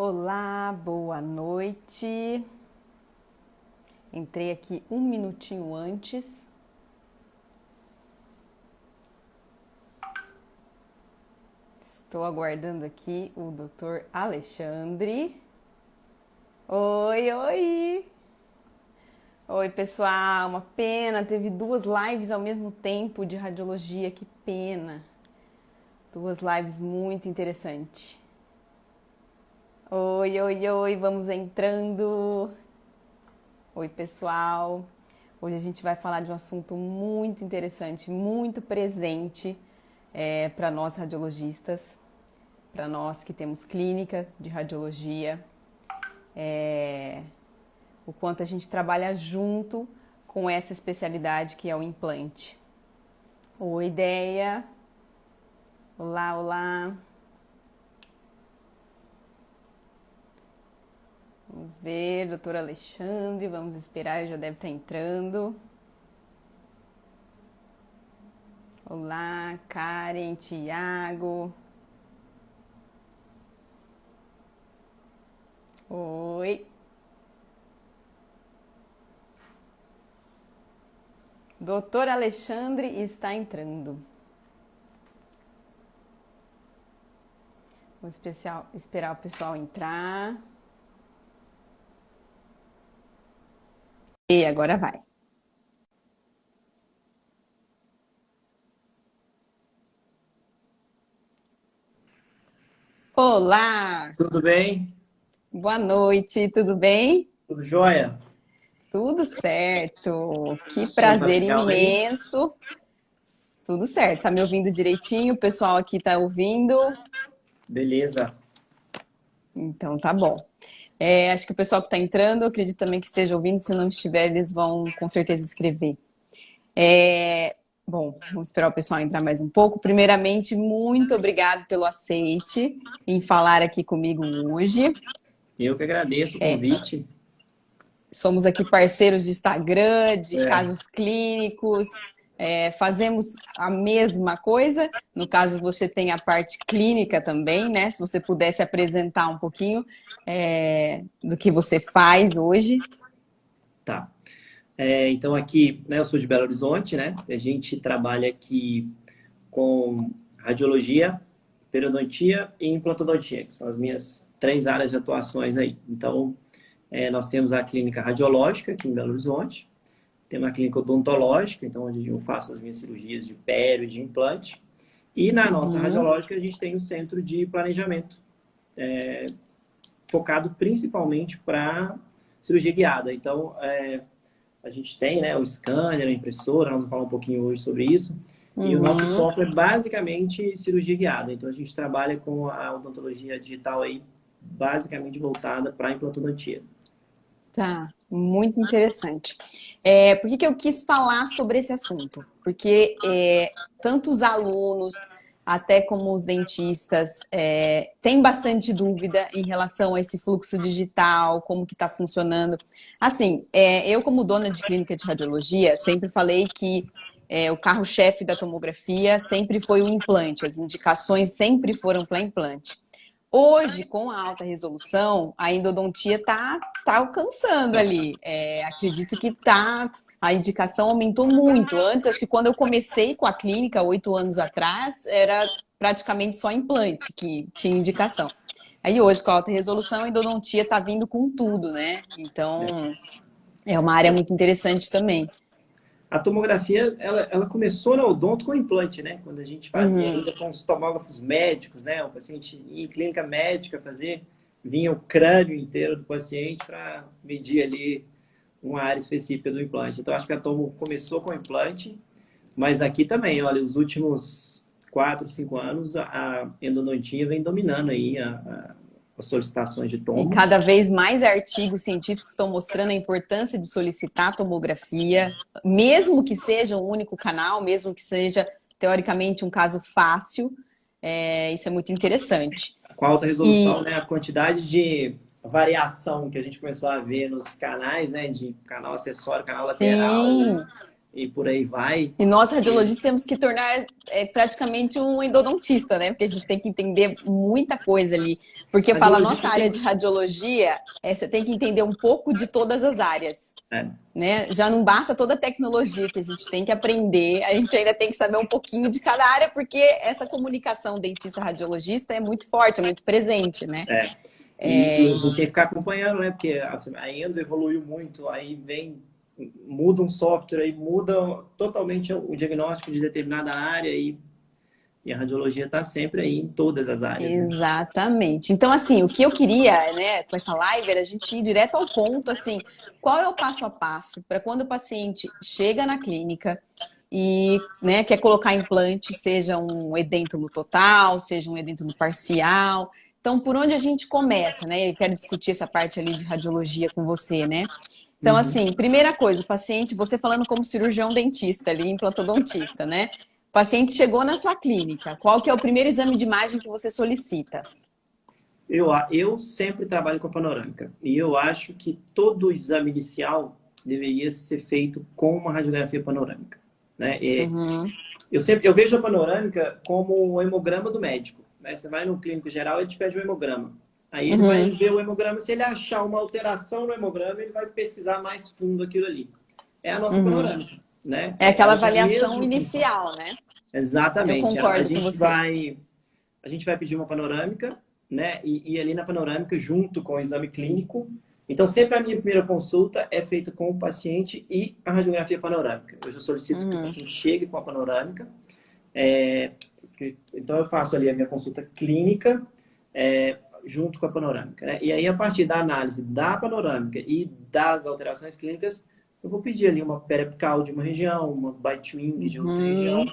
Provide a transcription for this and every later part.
Olá, boa noite. Entrei aqui um minutinho antes. Estou aguardando aqui o Dr. Alexandre. Oi, oi! Oi, pessoal, uma pena, teve duas lives ao mesmo tempo de radiologia, que pena. Duas lives muito interessantes. Oi, oi, oi, vamos entrando. Oi, pessoal. Hoje a gente vai falar de um assunto muito interessante, muito presente para nós radiologistas, para nós que temos clínica de radiologia, o quanto a gente trabalha junto com essa especialidade que é o implante. Oi, ideia. Olá, olá. Vamos ver, doutor Alexandre, vamos esperar, ele já deve estar entrando. Olá, Karen, Tiago. Oi. Doutor Alexandre está entrando. Vamos esperar o pessoal entrar. E agora vai. Olá! Tudo bem? Boa noite, tudo bem? Tudo jóia? Tudo certo. Que Som tá prazer legal aí? imenso. Tudo certo. Tá me ouvindo direitinho? O pessoal aqui tá ouvindo? Beleza. Então tá bom. Acho que o pessoal que está entrando, eu acredito também que esteja ouvindo. Se não estiver, eles vão com certeza escrever. Bom, vamos esperar o pessoal entrar mais um pouco. Primeiramente, muito obrigado pelo aceite em falar aqui comigo hoje. Eu que agradeço o convite. Somos aqui parceiros de Instagram, de casos clínicos, fazemos a mesma coisa. No caso, você tem a parte clínica também, né? Se você pudesse apresentar um pouquinho do que você faz hoje. Tá. Então aqui, né, eu sou de Belo Horizonte, né? A gente trabalha aqui com radiologia, periodontia e implantodontia, que são as minhas 3 áreas de atuações aí. Então, nós temos a clínica radiológica aqui em Belo Horizonte, temos a clínica odontológica, então onde eu faço as minhas cirurgias de pério e de implante. E na nossa radiológica a gente tem o centro de planejamento, focado principalmente para cirurgia guiada. Então, a gente tem, né, o scanner, a impressora, nós vamos falar um pouquinho hoje sobre isso. E o nosso foco é basicamente cirurgia guiada. Então, a gente trabalha com a odontologia digital aí, basicamente voltada para a implantodontia. Tá, muito interessante. Por que eu quis falar sobre esse assunto? Porque tanto os alunos, até como os dentistas, têm bastante dúvida em relação a esse fluxo digital, como que está funcionando. Assim, eu como dona de clínica de radiologia, sempre falei que o carro-chefe da tomografia sempre foi o implante, as indicações sempre foram para implante. Hoje, com a alta resolução, a endodontia tá alcançando ali. Acredito que a indicação aumentou muito. Antes, acho que quando eu comecei com a clínica, 8 anos atrás, era praticamente só implante que tinha indicação. Aí hoje, com a alta resolução, a endodontia tá vindo com tudo, né? Então, é uma área muito interessante também. A tomografia, ela começou na odonto com implante, né? Quando a gente fazia ainda com os tomógrafos médicos, né? O paciente ia em clínica médica fazer, vinha o crânio inteiro do paciente para medir ali uma área específica do implante. Então, acho que a tomo começou com implante, mas aqui também, olha, os últimos 4, 5 anos, a endodontia vem dominando aí as solicitações de E tomo. cada vez mais artigos científicos estão mostrando a importância de solicitar tomografia, mesmo que seja um único canal, mesmo que seja, teoricamente, um caso fácil. Isso é muito interessante. Com alta resolução, né? A quantidade de variação que a gente começou a ver nos canais, né? De canal acessório, canal lateral, e por aí vai. E nós, radiologistas, temos que tornar praticamente um endodontista, né? Porque a gente tem que entender muita coisa ali. Porque fala, a nossa área de radiologia, você tem que entender um pouco de todas as áreas. Né? Já não basta toda a tecnologia que a gente tem que aprender, a gente ainda tem que saber um pouquinho de cada área, porque essa comunicação dentista-radiologista é muito forte, é muito presente, né? E a gente tem que ficar acompanhando, né? Porque assim, a endo evoluiu muito, aí muda um software, aí muda totalmente o diagnóstico de determinada área e a radiologia está sempre aí em todas as áreas. Exatamente. Né? Então, assim, o que eu queria, né, com essa live era a gente ir direto ao ponto, assim, qual é o passo a passo para quando o paciente chega na clínica e, né, quer colocar implante, seja um edêntulo total, seja um edêntulo parcial. Então, por onde a gente começa, né? Eu quero discutir essa parte ali de radiologia com você, né? Então, assim, primeira coisa, o paciente, você falando como cirurgião dentista ali, implantodontista, né? O paciente chegou na sua clínica, qual que é o primeiro exame de imagem que você solicita? Eu sempre trabalho com panorâmica e eu acho que todo exame inicial deveria ser feito com uma radiografia panorâmica, né? Eu vejo a panorâmica como o hemograma do médico, né? Você vai no clínico geral, ele te pede o hemograma. Aí ele vai ver o hemograma, se ele achar uma alteração no hemograma, ele vai pesquisar mais fundo aquilo ali. É a nossa panorâmica, né? É aquela avaliação inicial, né? Exatamente. Eu concordo com você. A gente vai pedir uma panorâmica, né? E ali na panorâmica, junto com o exame clínico. Então, sempre a minha primeira consulta é feita com o paciente e a radiografia panorâmica. Eu já solicito que o paciente chegue com a panorâmica. Então, eu faço ali a minha consulta clínica, junto com a panorâmica, né? E aí, a partir da análise da panorâmica e das alterações clínicas, eu vou pedir ali uma periapical de uma região, uma bite wing de outra região,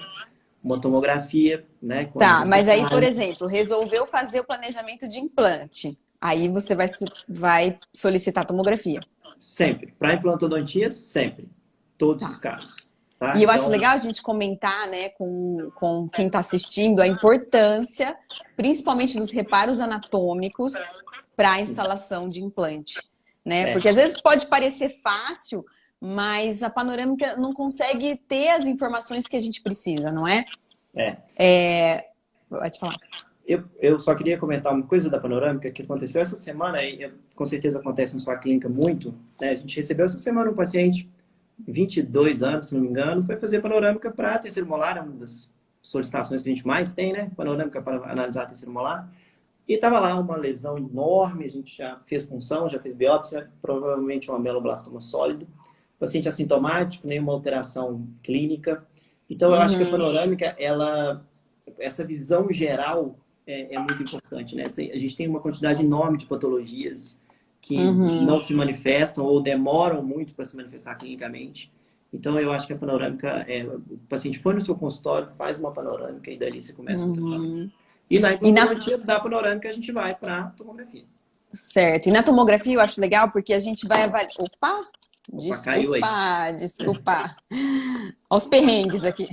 uma tomografia, né? Tá, mas aí, por exemplo, resolveu fazer o planejamento de implante. Aí você vai solicitar tomografia. Sempre. Para implantodontia, sempre. Todos os casos. Tá? E eu acho legal a gente comentar, né, com quem está assistindo, a importância, principalmente dos reparos anatômicos para a instalação de implante. Né? Porque às vezes pode parecer fácil, mas a panorâmica não consegue ter as informações que a gente precisa, não é? Vai te falar. Eu só queria comentar uma coisa da panorâmica que aconteceu essa semana, e com certeza acontece na sua clínica muito, né? A gente recebeu essa semana um paciente, 22 anos, se não me engano, foi fazer panorâmica para terceiro molar, é uma das solicitações que a gente mais tem, né? Panorâmica para analisar terceiro molar. E estava lá uma lesão enorme, a gente já fez punção, já fez biópsia, provavelmente um ameloblastoma sólido. Paciente assintomático, nenhuma alteração clínica. Então, eu acho que a panorâmica, essa visão geral é muito importante, né? A gente tem uma quantidade enorme de patologias que não se manifestam ou demoram muito para se manifestar clinicamente. Então, eu acho que a panorâmica, o paciente foi no seu consultório, faz uma panorâmica e dali você começa a tratar. E na implantodoncia da panorâmica, a gente vai para a tomografia. Certo. E na tomografia eu acho legal porque a gente vai avaliar... Desculpa. Olha os perrengues aqui.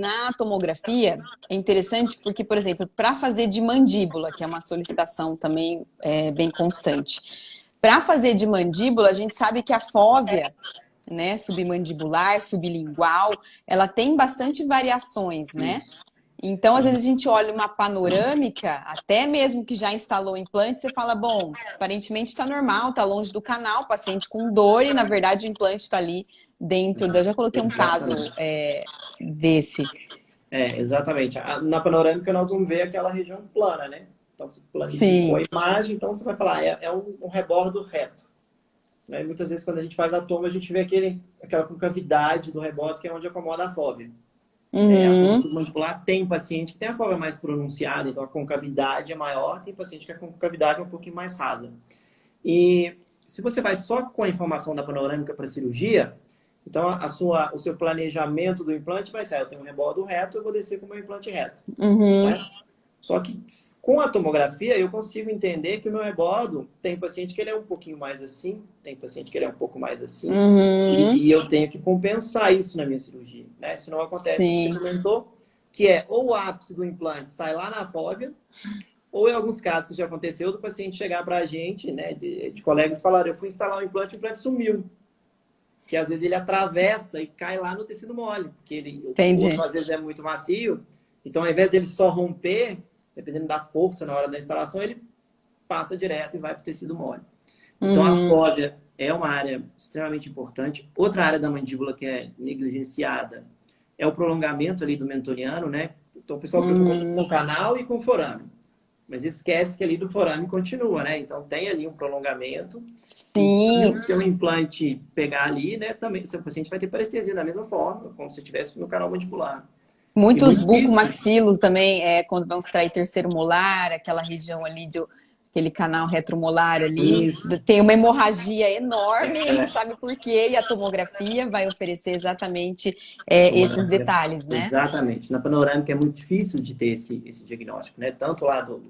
Na tomografia é interessante porque, por exemplo, para fazer de mandíbula, que é uma solicitação também bem constante, para fazer de mandíbula, a gente sabe que a fóvea, né, submandibular, sublingual, ela tem bastante variações, né? Então, às vezes a gente olha uma panorâmica, até mesmo que já instalou o implante, você fala, bom, aparentemente está normal, está longe do canal, paciente com dor e, na verdade, o implante está ali dentro. Eu já coloquei um caso desse. Exatamente. Na panorâmica, nós vamos ver aquela região plana, né? Então, você planificou a imagem, então você vai falar, é um rebordo reto. Né? Muitas vezes, quando a gente faz a toma, a gente vê aquela concavidade do rebordo, que é onde acomoda a fóvea. A fóvea submandibular tem paciente que tem a fóvea mais pronunciada, então a concavidade é maior, tem paciente que a concavidade é um pouquinho mais rasa. E se você vai só com a informação da panorâmica para a cirurgia, então o seu planejamento do implante vai ser, eu tenho um rebordo reto, eu vou descer com o meu implante reto. Né? Só que com a tomografia eu consigo entender que o meu rebordo tem paciente que ele é um pouquinho mais assim, tem paciente que ele é um pouco mais assim, e eu tenho que compensar isso na minha cirurgia, né? Senão acontece o que você comentou, que ou o ápice do implante sai lá na fóvea, ou em alguns casos que já aconteceu do paciente chegar para a gente, né, de colegas falar, eu fui instalar o implante sumiu. que às vezes ele atravessa e cai lá no tecido mole, porque o osso às vezes é muito macio, então ao invés dele só romper, dependendo da força na hora da instalação, ele passa direto e vai para o tecido mole. Então a fóvea é uma área extremamente importante. Outra área da mandíbula que é negligenciada é o prolongamento ali do mentoniano, né? Então o pessoal preocupa com o canal e com o forame. Mas esquece que ali do forame continua, né? Então tem ali um prolongamento. Sim. E se o seu implante pegar ali, né? Também, seu paciente vai ter parestesia da mesma forma, como se estivesse no canal mandibular. Muitos bucomaxilos também, quando vão extrair terceiro molar, aquela região ali aquele canal retromolar ali, tem uma hemorragia enorme e não sabe por quê, e a tomografia vai oferecer exatamente esses detalhes, né? Exatamente. Na panorâmica é muito difícil de ter esse diagnóstico, né? Tanto lá do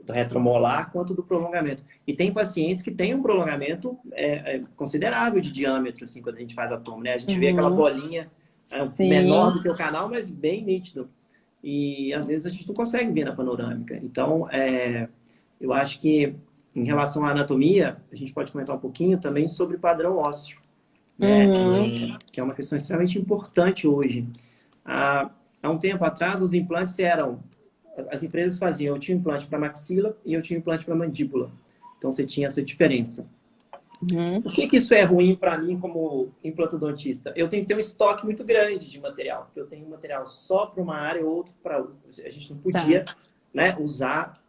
retromolar quanto do prolongamento. E tem pacientes que têm um prolongamento considerável de diâmetro, assim, quando a gente faz a tomo, né? A gente vê aquela bolinha menor do que o canal, mas bem nítido. E às vezes a gente não consegue ver na panorâmica. Então, eu acho que, em relação à anatomia, a gente pode comentar um pouquinho também sobre padrão ósseo, né? Que é uma questão extremamente importante hoje. Há um tempo atrás, os implantes as empresas faziam, eu tinha implante para maxila e eu tinha implante para mandíbula. Então, você tinha essa diferença. Por que isso é ruim para mim como implantodontista? Eu tenho que ter um estoque muito grande de material, porque eu tenho material só para uma área e outro para outra. A gente não podia né, usar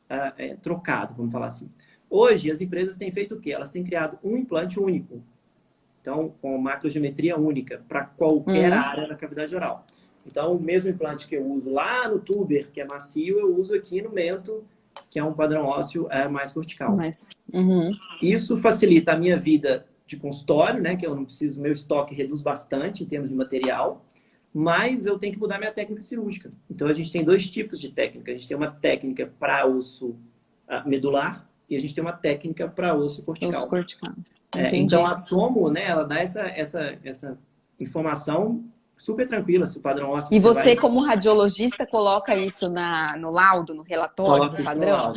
trocado, vamos falar assim. Hoje, as empresas têm feito o quê? Elas têm criado um implante único. Então, com macrogeometria única para qualquer área da cavidade oral. Então, o mesmo implante que eu uso lá no tuber, que é macio, eu uso aqui no mento, que é um padrão ósseo mais cortical. Isso facilita a minha vida de consultório, né? Que eu não preciso, meu estoque reduz bastante em termos de material, mas eu tenho que mudar minha técnica cirúrgica. Então, a gente tem dois tipos de técnica. A gente tem uma técnica para osso medular e a gente tem uma técnica para osso cortical. Osso cortical. Então, a tomo, né, ela dá essa informação super tranquila, se o padrão ósseo... E você, como radiologista, coloca isso no laudo, no relatório do padrão?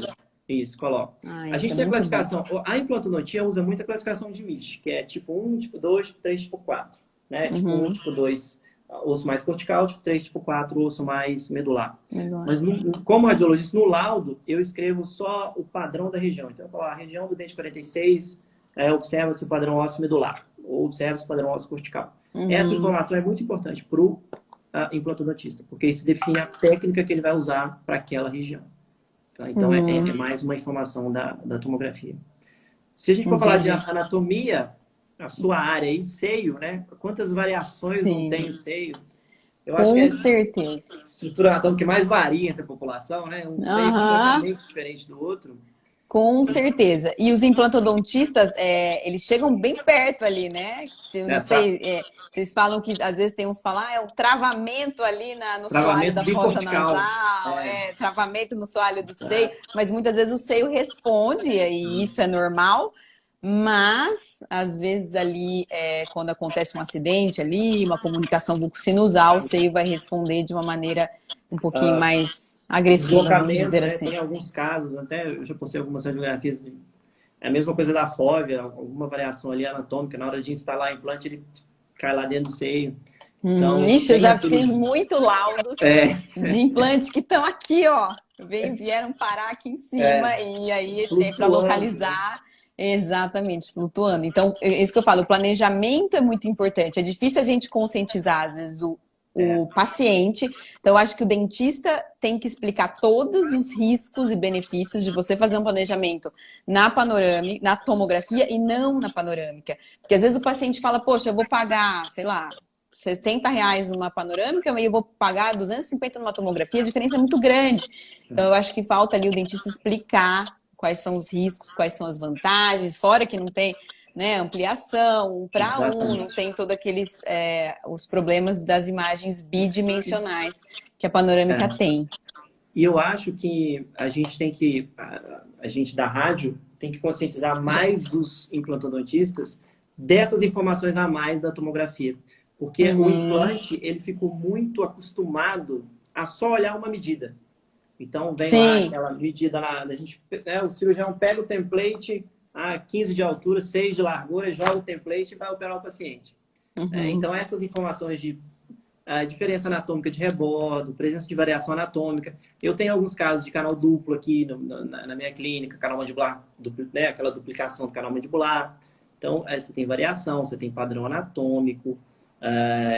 Isso, coloca. A gente tem a classificação... A implantodontia usa muito a classificação de MISH, que é tipo 1, tipo 2, tipo 3, tipo 4. Né? Tipo 1, tipo 2, osso mais cortical, tipo 3, tipo 4, osso mais medular. Mas como radiologista, no laudo, eu escrevo só o padrão da região. Então, eu falo, a região do dente 46 observa-se o padrão ósseo medular, ou observa-se o padrão ósseo cortical. Essa informação é muito importante para o implantodontista, porque isso define a técnica que ele vai usar para aquela região. Tá? Então, é mais uma informação da tomografia. Se a gente for falar de anatomia, a sua área aí, seio, né? Quantas variações não tem o seio? Eu acho que é certeza. A estrutura anatômica que mais varia entre a população, né? Um seio completamente diferente do outro. Com certeza. E os implantodontistas, eles chegam bem perto ali, né? Eu não sei, vocês falam que às vezes tem uns que falam, é o travamento ali no soalho da fossa nasal, travamento no soalho do seio, mas muitas vezes o seio responde, e isso é normal, mas às vezes ali, quando acontece um acidente ali, uma comunicação bucosinusal, o seio vai responder de uma maneira um pouquinho mais agressiva, vamos dizer assim. Tem alguns casos, até eu já postei algumas radiografias, é a mesma coisa da fóvea, alguma variação ali anatômica, na hora de instalar o implante, ele cai lá dentro do seio. Então, eu já fiz muito laudos de implantes que estão aqui, ó, vieram parar aqui em cima, e aí tem para localizar. Exatamente, flutuando. Então, é isso que eu falo, o planejamento é muito importante. É difícil a gente conscientizar, às vezes, o paciente. Então, eu acho que o dentista tem que explicar todos os riscos e benefícios de você fazer um planejamento na panorâmica, na tomografia e não na panorâmica. Porque às vezes o paciente fala, poxa, eu vou pagar, sei lá, R$70 numa panorâmica e eu vou pagar 250 numa tomografia, a diferença é muito grande. Então, eu acho que falta ali o dentista explicar quais são os riscos, quais são as vantagens, fora que não tem ampliação, 1 para 1, não tem todos aqueles os problemas das imagens bidimensionais que a panorâmica tem. E eu acho que a gente da rádio tem que conscientizar mais dos implantodontistas dessas informações a mais da tomografia. Porque o implante, ele ficou muito acostumado a só olhar uma medida. Então, vem lá aquela medida da gente, o cirurgião pega o template, 15 de altura, 6 de largura, joga o template e vai operar o paciente. Então, essas informações de a diferença anatômica de rebordo, presença de variação anatômica. Eu tenho alguns casos de canal duplo aqui na minha clínica, canal mandibular, né, aquela duplicação do canal mandibular. Então, você tem variação, você tem padrão anatômico.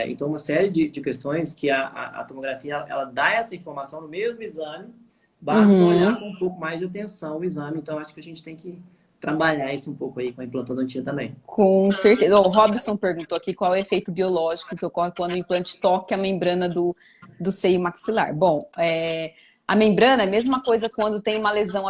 Então, uma série de questões que a tomografia ela dá essa informação no mesmo exame, basta olhar com um pouco mais de atenção o exame. Então, acho que a gente tem que trabalhar isso um pouco aí com a implantodontia também. Com certeza. O Robson perguntou aqui qual é o efeito biológico que ocorre quando o implante toca a membrana do seio maxilar. Bom, a membrana é a mesma coisa quando tem uma lesão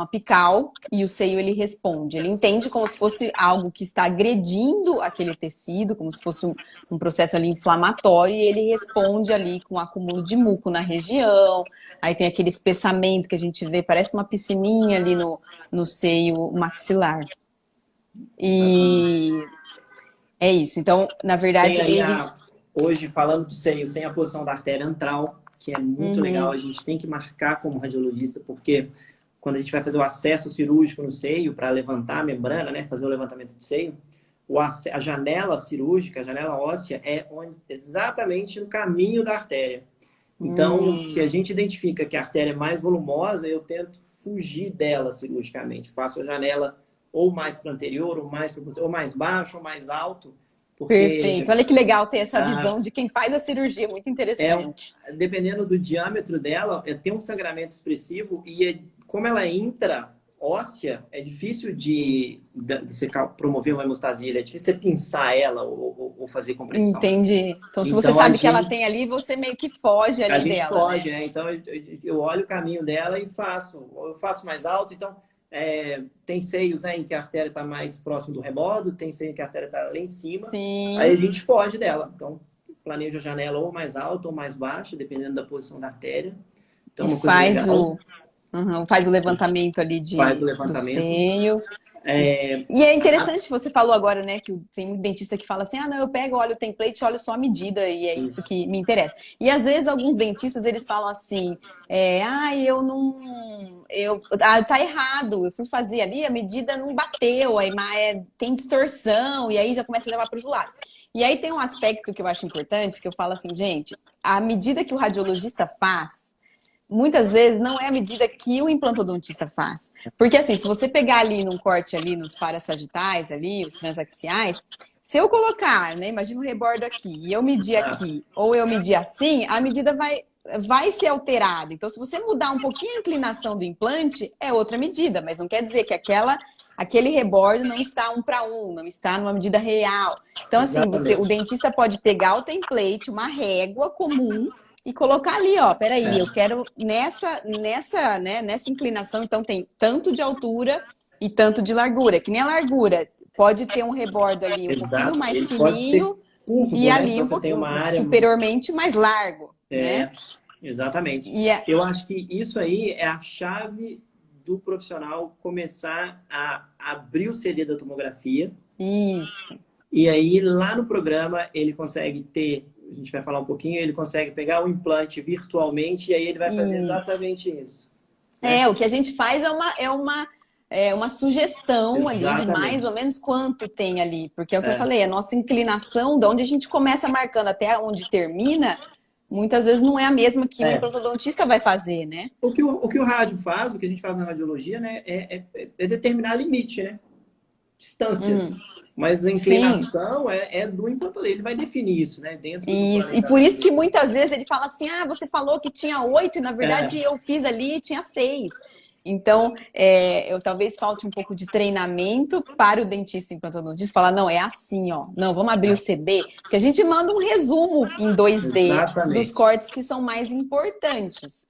apical e o seio ele responde. Ele entende como se fosse algo que está agredindo aquele tecido, como se fosse um processo ali inflamatório, e ele responde ali com um acúmulo de muco na região. Aí tem aquele espessamento que a gente vê, parece uma piscininha ali no seio maxilar. E é isso. Então, na verdade, hoje, falando do seio, tem a posição da artéria antral, que é muito legal. A gente tem que marcar como radiologista, porque quando a gente vai fazer o acesso cirúrgico no seio, para levantar a membrana, né, fazer o levantamento do seio, a janela cirúrgica, a janela óssea, é exatamente no caminho da artéria. Então, se a gente identifica que a artéria é mais volumosa, eu tento fugir dela cirurgicamente. Faço a janela ou mais para o anterior, ou mais baixo, ou mais alto. Porque, perfeito. Olha que legal ter essa visão de quem faz a cirurgia, muito interessante. Dependendo do diâmetro dela, tem um sangramento expressivo e como ela é intra-óssea, é difícil de você promover uma hemostasia, é difícil você pinçar ela ou fazer compressão. Entendi. Então, se você sabe que ela tem ali, você meio que foge ali dela. A gente foge, né? Então, eu olho o caminho dela e faço. Eu faço mais alto, então... tem seios, né, em que a artéria está mais próximo do rebordo, tem seio em que a artéria está lá em cima. Sim. Aí a gente foge dela. Então, planeja a janela ou mais alta ou mais baixa, dependendo da posição da artéria. Então, uma coisa legal. Faz o levantamento ali do seio. E é interessante, você falou agora, né, que tem um dentista que fala assim, não, eu pego, olho o template, olho só a medida e é isso que me interessa. E às vezes alguns dentistas, eles falam assim, tá errado, eu fui fazer ali, a medida não bateu, aí tem distorção, e aí já começa a levar para o lado. E aí tem um aspecto que eu acho importante, que eu falo assim, gente, a medida que o radiologista faz, muitas vezes não é a medida que o implantodontista faz. Porque assim, se você pegar ali num corte ali nos parassagitais ali, os transaxiais, se eu colocar, né, imagina um rebordo aqui, e eu medir aqui, ou eu medir assim, a medida vai ser alterada. Então, se você mudar um pouquinho a inclinação do implante, é outra medida, mas não quer dizer que aquele rebordo não está 1:1, não está numa medida real. Então, assim, o dentista pode pegar o template, uma régua comum, e colocar ali, ó, peraí, eu quero nessa inclinação, então tem tanto de altura e tanto de largura. Que nem a largura, pode ter um rebordo ali um pouquinho mais fininho curvo, e ali então um pouquinho superiormente mais largo. Né? Exatamente. Eu acho que isso aí é a chave do profissional começar a abrir o CD da tomografia. Isso. E aí, lá no programa, ele consegue ter... A gente vai falar um pouquinho, ele consegue pegar o implante virtualmente e aí ele vai fazer exatamente isso. O que a gente faz é uma sugestão ali de mais ou menos quanto tem ali. Porque é o que eu falei, a nossa inclinação, de onde a gente começa marcando até onde termina, muitas vezes não é a mesma que o implantodontista vai fazer, né? O que o rádio faz, o que a gente faz na radiologia, né, é determinar limite, né? Distâncias. Mas a inclinação é do implantador, ele vai definir isso, né? Dentro isso. E por isso que muitas vezes ele fala assim, você falou que tinha 8 e na verdade eu fiz ali e tinha 6. Então, eu talvez falte um pouco de treinamento para o dentista implantodonista falar, não, é assim, ó. Não, vamos abrir o CD, porque a gente manda um resumo em 2D dos cortes que são mais importantes.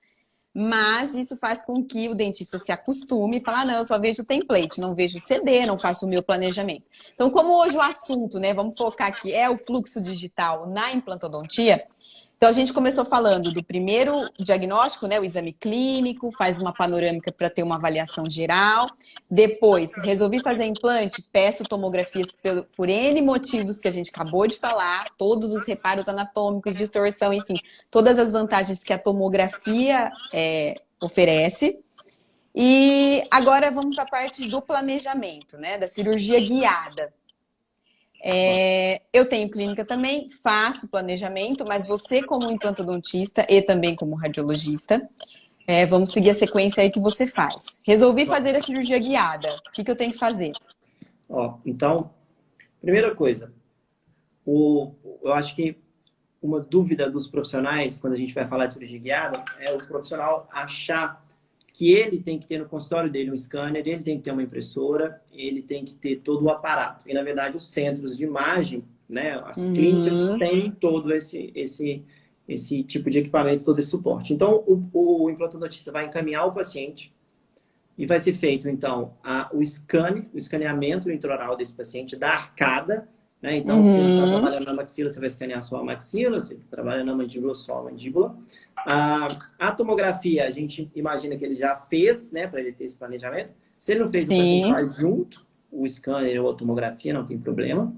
Mas isso faz com que o dentista se acostume e fale, não, eu só vejo o template, não vejo o CD, não faço o meu planejamento. Então, como hoje o assunto, né, vamos focar aqui, é o fluxo digital na implantodontia, então a gente começou falando do primeiro diagnóstico, né, o exame clínico, faz uma panorâmica para ter uma avaliação geral. Depois, resolvi fazer implante, peço tomografias por N motivos que a gente acabou de falar, todos os reparos anatômicos, distorção, enfim, todas as vantagens que a tomografia oferece. E agora vamos para a parte do planejamento, né, da cirurgia guiada. Eu tenho clínica também, faço planejamento, mas você como implantodontista e também como radiologista, vamos seguir a sequência aí que você faz. Resolvi fazer a cirurgia guiada. O que eu tenho que fazer? Ó, então, primeira coisa, eu acho que uma dúvida dos profissionais, quando a gente vai falar de cirurgia guiada, é o profissional achar que ele tem que ter no consultório dele um scanner, ele tem que ter uma impressora, ele tem que ter todo o aparato. E, na verdade, os centros de imagem, né, as clínicas têm todo esse tipo de equipamento, todo esse suporte. Então, o implantodontista vai encaminhar o paciente e vai ser feito, então, o escaneamento intraoral desse paciente, da arcada, né? Então, se você está trabalhando na maxila, você vai escanear só a maxila, se trabalha na mandíbula, só a mandíbula. A tomografia, a gente imagina que ele já fez, né, para ele ter esse planejamento. Se ele não fez, o paciente faz junto, o scanner ou a tomografia, não tem problema.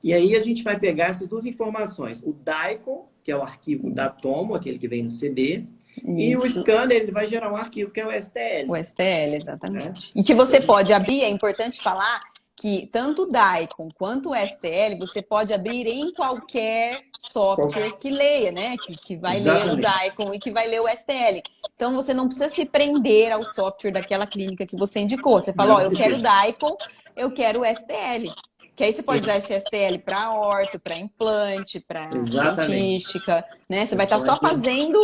E aí a gente vai pegar essas duas informações. O DICOM, que é o arquivo da tomo, aquele que vem no CD, e o scanner, ele vai gerar um arquivo que é o STL. O STL, exatamente. E que você pode abrir, é importante falar que tanto o DICOM quanto o STL, você pode abrir em qualquer software que leia, né? Que vai ler o DICOM e que vai ler o STL. Então, você não precisa se prender ao software daquela clínica que você indicou. Você fala, ó, eu quero o DICOM, eu quero o STL. Que aí você pode usar esse STL para orto, para implante, para dentística, né? Você vai estar só fazendo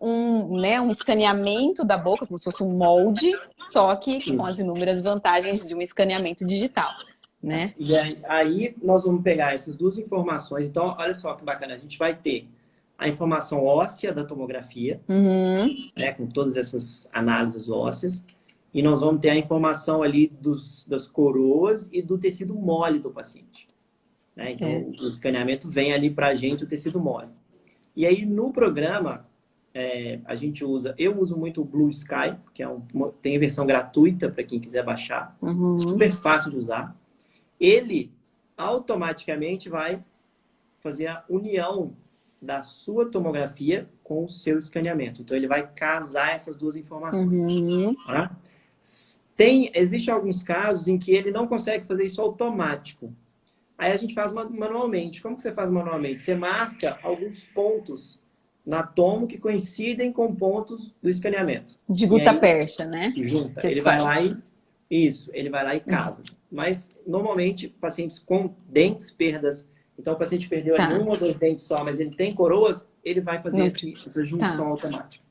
um escaneamento da boca, como se fosse um molde, só que com as inúmeras vantagens de um escaneamento digital, né? E aí nós vamos pegar essas duas informações. Então, olha só que bacana, a gente vai ter a informação óssea da tomografia, né, com todas essas análises ósseas, e nós vamos ter a informação ali das coroas e do tecido mole do paciente. Né? Então, o escaneamento vem ali para a gente, o tecido mole. E aí, no programa, eu uso muito o Blue Sky, que tem a versão gratuita para quem quiser baixar. Super fácil de usar. Ele automaticamente vai fazer a união da sua tomografia com o seu escaneamento. Então, ele vai casar essas duas informações. Tá? Existem alguns casos em que ele não consegue fazer isso automático. Aí a gente faz manualmente. Como que você faz manualmente? Você marca alguns pontos na tomo que coincidem com pontos do escaneamento. De gutta-percha, né? Junta. Ele vai lá ele vai lá e casa. Mas, normalmente, pacientes com dentes, perdas... Então, o paciente perdeu ali um ou dois dentes só, mas ele tem coroas, ele vai fazer essa junção automática.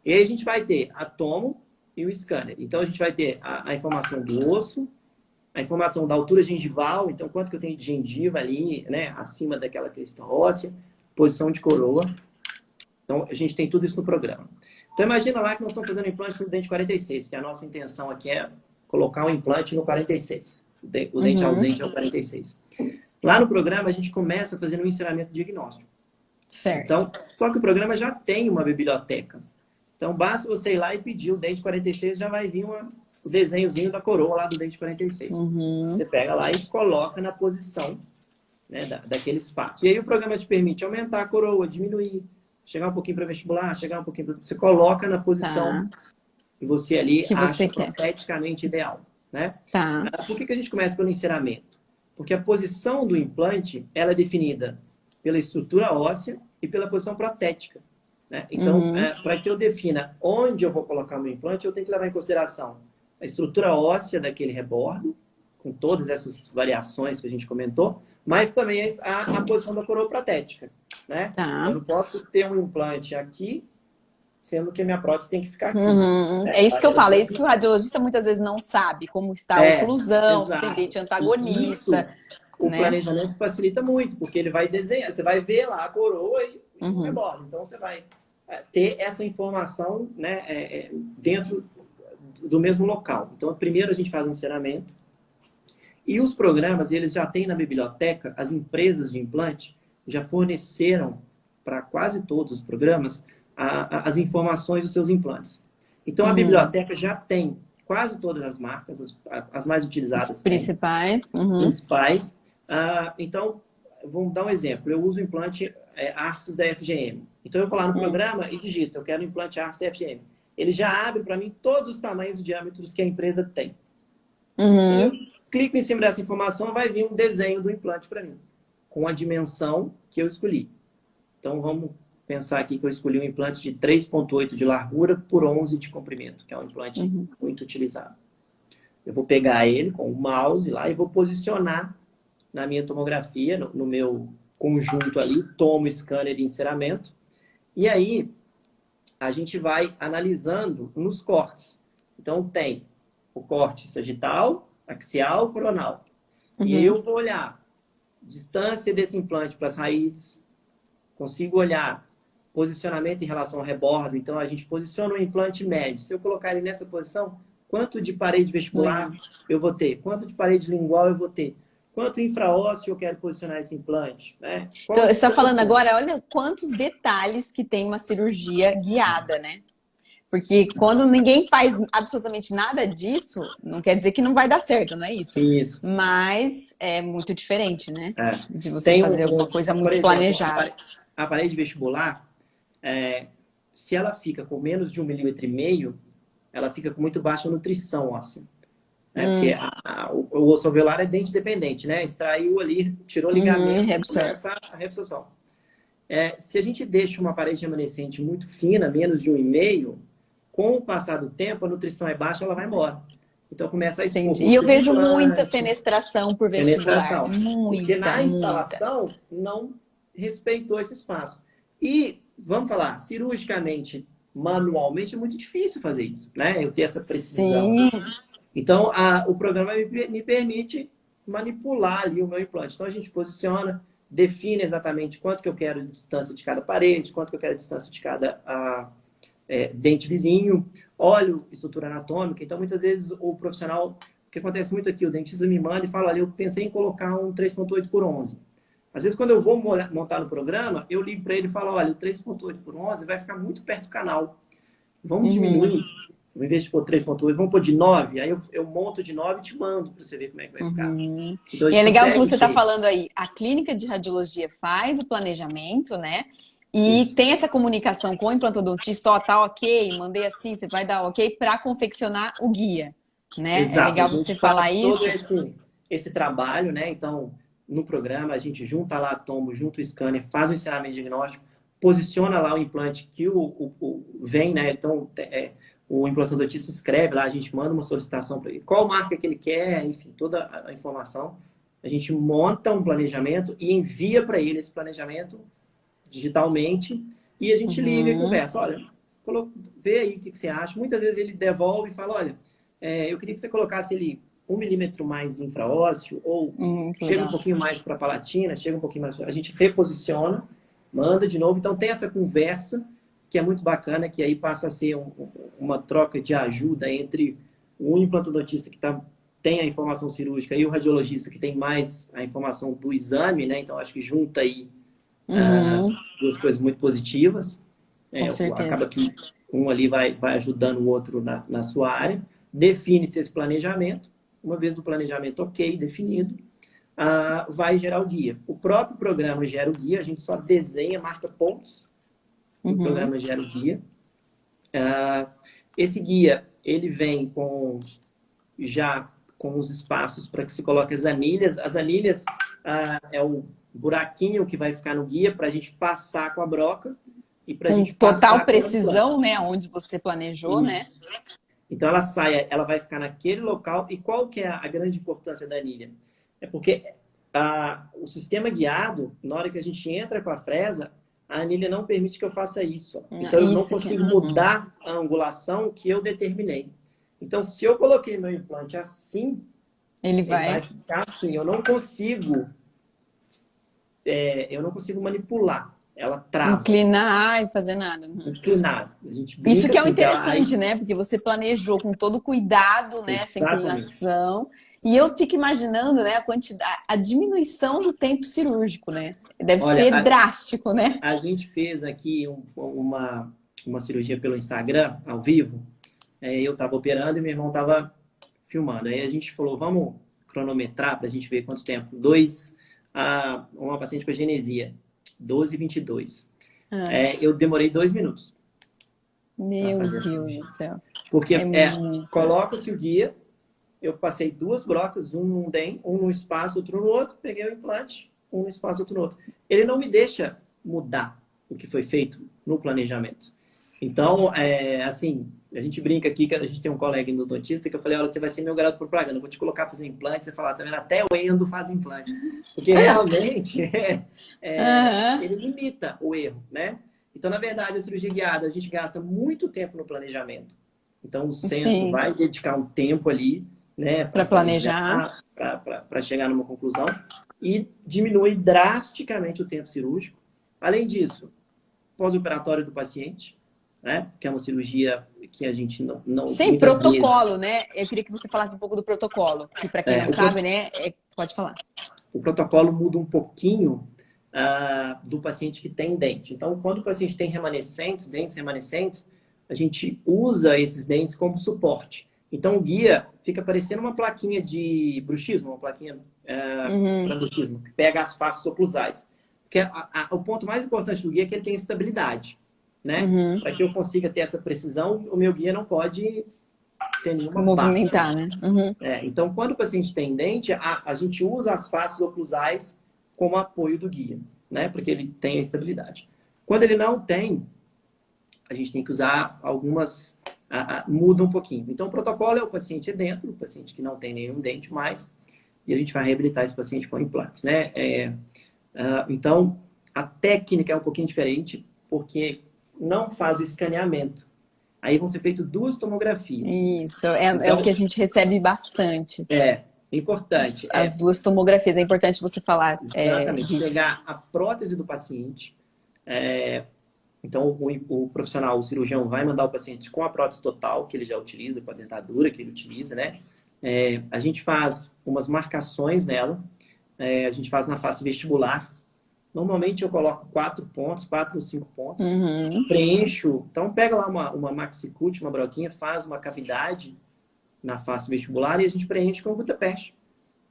E aí a gente vai ter a tomo e o scanner. Então, a gente vai ter a informação do osso, a informação da altura gengival, então quanto que eu tenho de gengiva ali, né, acima daquela crista óssea, posição de coroa. Então, a gente tem tudo isso no programa. Então, imagina lá que nós estamos fazendo implante no dente 46, que a nossa intenção aqui é colocar um implante no 46. O dente ausente é o 46. Lá no programa, a gente começa fazendo um ensinamento diagnóstico. Certo. Então, só que o programa já tem uma biblioteca. Então, basta você ir lá e pedir o dente 46, já vai vir o desenhozinho da coroa lá do dente 46. Você pega lá e coloca na posição, né, daquele espaço. E aí o programa te permite aumentar a coroa, diminuir, chegar um pouquinho para vestibular, chegar um pouquinho para... Você coloca na posição que você ali acha proteticamente ideal. Né? Por que a gente começa pelo encerramento? Porque a posição do implante ela é definida pela estrutura óssea e pela posição protética. Né? Então, para que eu defina onde eu vou colocar o meu implante, eu tenho que levar em consideração a estrutura óssea daquele rebordo, com todas essas variações que a gente comentou, mas também a posição da coroa protética. Né? Eu não posso ter um implante aqui, sendo que a minha prótese tem que ficar aqui. É isso que eu falo, é isso que o radiologista muitas vezes não sabe, como está a oclusão, se tem dente antagonista. O planejamento facilita muito, porque ele vai desenhar, você vai ver lá a coroa e o rebordo. Então, você vai ter essa informação, né, dentro do mesmo local. Então, primeiro a gente faz um encerramento. E os programas, eles já têm na biblioteca, as empresas de implante já forneceram para quase todos os programas as informações dos seus implantes. Então, a biblioteca já tem quase todas as marcas, as mais utilizadas. As principais. Principais. Então, vamos dar um exemplo. Eu uso o implante Arcis da FGM. Então, eu vou lá no programa e digito, eu quero o implante Arcis da FGM. Ele já abre para mim todos os tamanhos e diâmetros que a empresa tem. Clico em cima dessa informação, vai vir um desenho do implante para mim, com a dimensão que eu escolhi. Então, vamos pensar aqui que eu escolhi um implante de 3,8 de largura por 11 de comprimento, que é um implante muito utilizado. Eu vou pegar ele com o mouse lá e vou posicionar na minha tomografia, no meu conjunto ali, tomo scanner de enceramento. E aí, a gente vai analisando nos cortes. Então, tem o corte sagital, axial, coronal. E aí eu vou olhar distância desse implante para as raízes, consigo olhar posicionamento em relação ao rebordo. Então, a gente posiciona o implante médio. Se eu colocar ele nessa posição, quanto de parede vestibular eu vou ter? Quanto de parede lingual eu vou ter? Quanto infraósseo eu quero posicionar esse implante? Né? Então, você está falando agora, olha quantos detalhes que tem uma cirurgia guiada, né? Porque quando ninguém faz absolutamente nada disso, não quer dizer que não vai dar certo, não é isso? Isso. Mas é muito diferente, né? De você Tem fazer alguma coisa muito exemplo, planejada. A parede vestibular, se ela fica com menos de 1,5 mm, ela fica com muito baixa nutrição óssea. Porque o osso alveolar é dente dependente, né? Extraiu ali, tirou o ligamento, começa a reabsorção. Se a gente deixa uma parede remanescente muito fina, menos de 1,5, com o passar do tempo, a nutrição é baixa, ela vai embora. Então começa a expor. E eu vejo muita fenestração por vestibular. Muita, porque na instalação não respeitou esse espaço. E, vamos falar, cirurgicamente, manualmente, é muito difícil fazer isso, né? Eu ter essa precisão. Sim. Então, o programa me permite manipular ali o meu implante. Então, a gente posiciona, define exatamente quanto que eu quero de distância de cada parede, quanto que eu quero de distância de cada dente vizinho, olho, estrutura anatômica. Então, muitas vezes, o profissional, o que acontece muito aqui, o dentista me manda e fala, olha, eu pensei em colocar um 3,8 por 11. Às vezes, quando eu vou montar no programa, eu ligo para ele e falo, olha, o 3,8 por 11 vai ficar muito perto do canal. Vamos diminuir. Em vez de pôr 3,8, vamos pôr de 9. Aí eu monto de 9 e te mando para você ver como é que vai ficar. Então, e é legal que você está falando aí. A clínica de radiologia faz o planejamento, né? E tem essa comunicação com o implantodontista, ó, tá ok, mandei assim, você vai dar ok para confeccionar o guia, né? Exato. É legal você falar isso. Todo esse trabalho, né? Então, no programa, a gente junta lá a tombo, junta o scanner, faz o encerramento diagnóstico, posiciona lá o implante que vem, né? Então, o implantodontista escreve lá, a gente manda uma solicitação para ele, qual marca que ele quer, enfim, toda a informação. A gente monta um planejamento e envia para ele esse planejamento digitalmente e a gente liga e conversa. Olha, vê aí o que você acha. Muitas vezes ele devolve e fala, olha, eu queria que você colocasse ele 1 milímetro mais infraósseo ou chega um pouquinho mais para a palatina, chega um pouquinho mais... A gente reposiciona, manda de novo. Então tem essa conversa que é muito bacana, que aí passa a ser uma troca de ajuda entre o implantodontista que tem a informação cirúrgica e o radiologista que tem mais a informação do exame, né? Então, acho que junta aí duas coisas muito positivas. Com certeza. Acaba que um ali vai ajudando o outro na sua área. Define-se esse planejamento. Uma vez do planejamento ok, definido, vai gerar o guia. O próprio programa gera o guia, a gente só desenha, marca pontos. O programa gera o guia. Esse guia, ele vem já com os espaços para que se coloque as anilhas. As anilhas é o buraquinho que vai ficar no guia para a gente passar com a broca. E pra gente total precisão, né? Onde você planejou, né? Então, ela vai ficar naquele local. E qual que é a grande importância da anilha? É porque o sistema guiado, na hora que a gente entra com a fresa, a anilha não permite que eu faça isso. Então, eu não consigo mudar a angulação que eu determinei. Então, se eu coloquei meu implante assim, ele vai ficar assim. Eu não consigo manipular. Ela trava. Inclinar e fazer nada. Inclinar. Isso que é o interessante, né? Porque você planejou com todo cuidado, né? Essa inclinação. E eu fico imaginando, né, a diminuição do tempo cirúrgico, né? Deve ser drástico, né? A gente fez aqui uma cirurgia pelo Instagram, ao vivo. Eu estava operando e meu irmão estava filmando. Aí a gente falou, vamos cronometrar para a gente ver quanto tempo. Uma paciente com genesia, 12h22. Eu demorei 2 minutos. Meu Deus do céu. Porque coloca-se o guia, eu passei 2 brocas, um no espaço, outro no outro, peguei o implante, um no espaço, outro no outro. Ele não me deixa mudar o que foi feito no planejamento. Então, assim, a gente brinca aqui que a gente tem um colega endodontista que eu falei, olha, você vai ser meu garoto propaganda, eu vou te colocar para fazer implante, você falar, tá vendo? Até o endo faz implante. Porque realmente ele limita o erro, né? Então, na verdade, a cirurgia guiada, a gente gasta muito tempo no planejamento. Então, o centro vai dedicar um tempo ali, né, para planejar, para chegar numa conclusão, e diminui drasticamente o tempo cirúrgico. Além disso, pós-operatório do paciente, né, que é uma cirurgia que a gente não sem protocolo, né? Eu queria que você falasse um pouco do protocolo, que para quem não sabe, né, pode falar. O protocolo muda um pouquinho do paciente que tem dente. Então, quando o paciente tem dentes remanescentes, a gente usa esses dentes como suporte. Então, o guia fica parecendo uma plaquinha de bruxismo, uma plaquinha para bruxismo, que pega as faces oclusais. Porque o ponto mais importante do guia é que ele tem estabilidade, né? Para que eu consiga ter essa precisão, o meu guia não pode ter nenhuma movimentar, né? Então, quando o paciente tem dente, a gente usa as faces oclusais como apoio do guia, né? Porque ele tem a estabilidade. Quando ele não tem, a gente tem que usar algumas... muda um pouquinho. Então, o protocolo é o paciente dentro, o paciente que não tem nenhum dente mais, e a gente vai reabilitar esse paciente com implantes, né? Então, a técnica é um pouquinho diferente, porque não faz o escaneamento. Aí vão ser feitas 2 tomografias. Isso, é o que a gente recebe bastante. Importante. As 2 tomografias, é importante você falar exatamente, disso. Pegar a prótese do paciente. Então, o profissional, o cirurgião, vai mandar o paciente com a prótese total, que ele já utiliza, com a dentadura que ele utiliza, né? A gente faz umas marcações nela, a gente faz na face vestibular. Normalmente eu coloco 4 ou 5 pontos, preencho. Então, pega lá uma maxicute, uma broquinha, faz uma cavidade na face vestibular e a gente preenche com gutta-percha.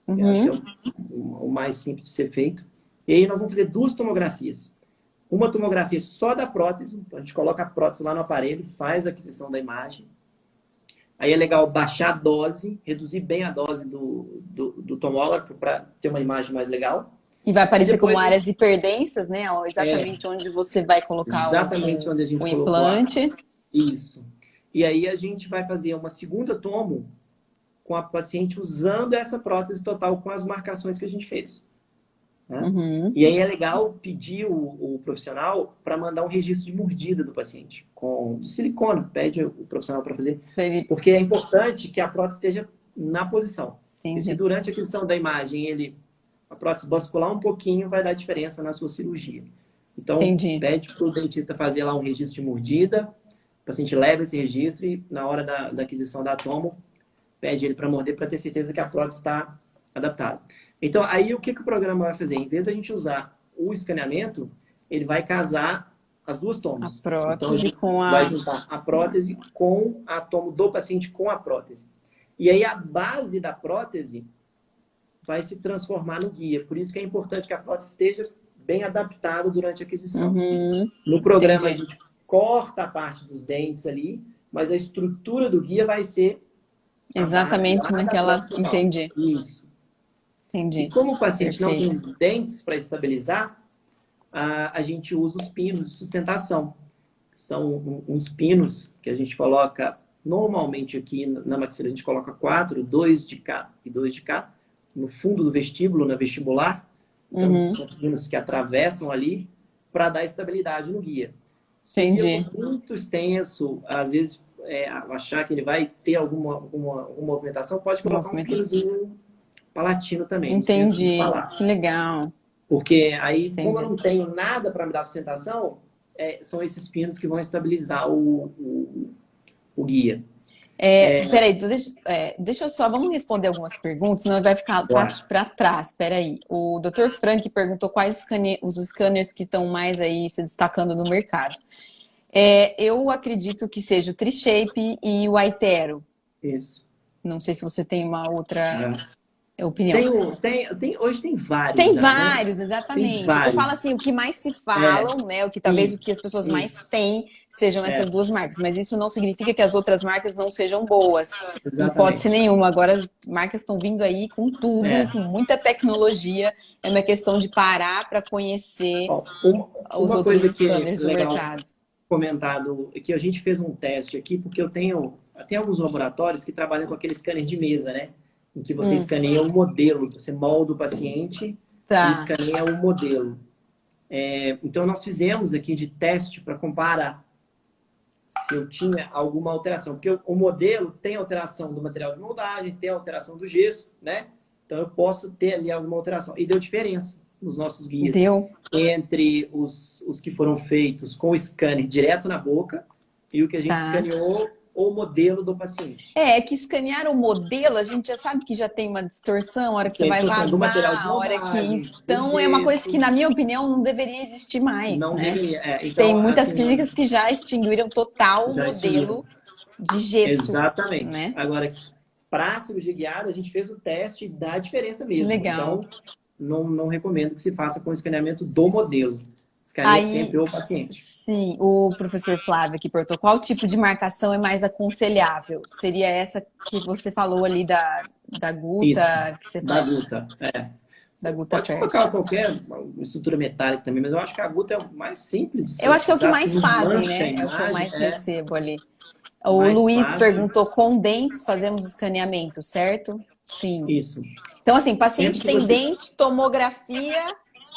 Eu acho que é o mais simples de ser feito. E aí nós vamos fazer 2 tomografias. Uma tomografia só da prótese, então a gente coloca a prótese lá no aparelho, faz a aquisição da imagem. Aí é legal baixar a dose, reduzir bem a dose do tomógrafo para ter uma imagem mais legal. E vai aparecer como áreas hiperdensas, né? Exatamente onde você vai colocar onde a gente o implante. Isso. E aí a gente vai fazer uma segunda tomo com a paciente usando essa prótese total com as marcações que a gente fez. Né? E aí é legal pedir o profissional para mandar um registro de mordida do paciente, de silicone, pede o profissional para fazer, porque é importante que a prótese esteja na posição. E se durante a aquisição da imagem a prótese bascular um pouquinho, vai dar diferença na sua cirurgia. Então, pede para o dentista fazer lá um registro de mordida, o paciente leva esse registro e na hora da aquisição da tomo, pede ele para morder para ter certeza que a prótese está adaptada. Então, aí o que o programa vai fazer? Em vez da gente usar o escaneamento, ele vai casar as 2 tomos. A prótese então, vai juntar a prótese com a tomo do paciente com a prótese. E aí a base da prótese vai se transformar no guia. Por isso que é importante que a prótese esteja bem adaptada durante a aquisição. No programa, a gente corta a parte dos dentes ali, mas a estrutura do guia vai ser... exatamente naquela... Entendi. Isso. Entendi. E como o paciente não tem os dentes para estabilizar, a gente usa os pinos de sustentação. São uns pinos que a gente coloca, normalmente aqui na maxila, a gente coloca 4, 2 de cá e 2 de cá, no fundo do vestíbulo, na vestibular. Então, são pinos que atravessam ali para dar estabilidade no guia. Entendi. Se é muito extenso, às vezes, achar que ele vai ter alguma movimentação, pode colocar um pinozinho palatino também. Entendi, que legal. Porque aí, como eu não tenho nada para me dar sustentação, são esses pinos que vão estabilizar o guia. Peraí, deixa eu só, vamos responder algumas perguntas, senão vai ficar para trás. Peraí, o Dr. Frank perguntou quais os scanners que estão mais aí se destacando no mercado. Eu acredito que seja o Tri-Shape e o iTero. Isso. Não sei se você tem uma outra... opinião. Hoje tem vários. Tem já, vários, né? exatamente. Tem vários. Eu falo assim, o que mais se falam, né? O que talvez o que as pessoas mais têm sejam essas duas marcas. Mas isso não significa que as outras marcas não sejam boas. Em hipótese nenhuma. Agora as marcas estão vindo aí com tudo, com muita tecnologia. É uma questão de parar para conhecer os outros scanners do mercado. Comentado que a gente fez um teste aqui, porque eu tenho alguns laboratórios que trabalham com aquele scanner de mesa, né? Em que você escaneia o modelo, você molda o paciente e escaneia o modelo. Então, nós fizemos aqui de teste para comparar se eu tinha alguma alteração. Porque o modelo tem alteração do material de moldagem, tem alteração do gesso, né? Então, eu posso ter ali alguma alteração. E deu diferença nos nossos guias. Entre os que foram feitos com o scanner direto na boca e o que a gente escaneou o modelo do paciente. É que escanear o modelo, a gente já sabe que já tem uma distorção, a hora que você vai vazar, a hora que... Então, é uma coisa que, na minha opinião, não deveria existir mais, não né? Deveria. Então, tem muitas clínicas que já extinguiram total o modelo de gesso. Exatamente. Né? Agora, para a cirurgia guiada, a gente fez o teste da diferença mesmo. Que legal. Então, não recomendo que se faça com o escaneamento do modelo. Escaneia sempre o paciente. Sim, o professor Flávio aqui perguntou qual tipo de marcação é mais aconselhável? Seria essa que você falou ali da Guta? Isso, que você da Guta, Da Guta pode colocar qualquer estrutura metálica também, mas eu acho que a Guta é o mais simples. Eu acho que é o que mais fazem, né? É o que eu mais recebo ali. O Luiz perguntou, com dentes fazemos escaneamento, certo? Sim. Isso. Então, assim, paciente tem dente, tomografia,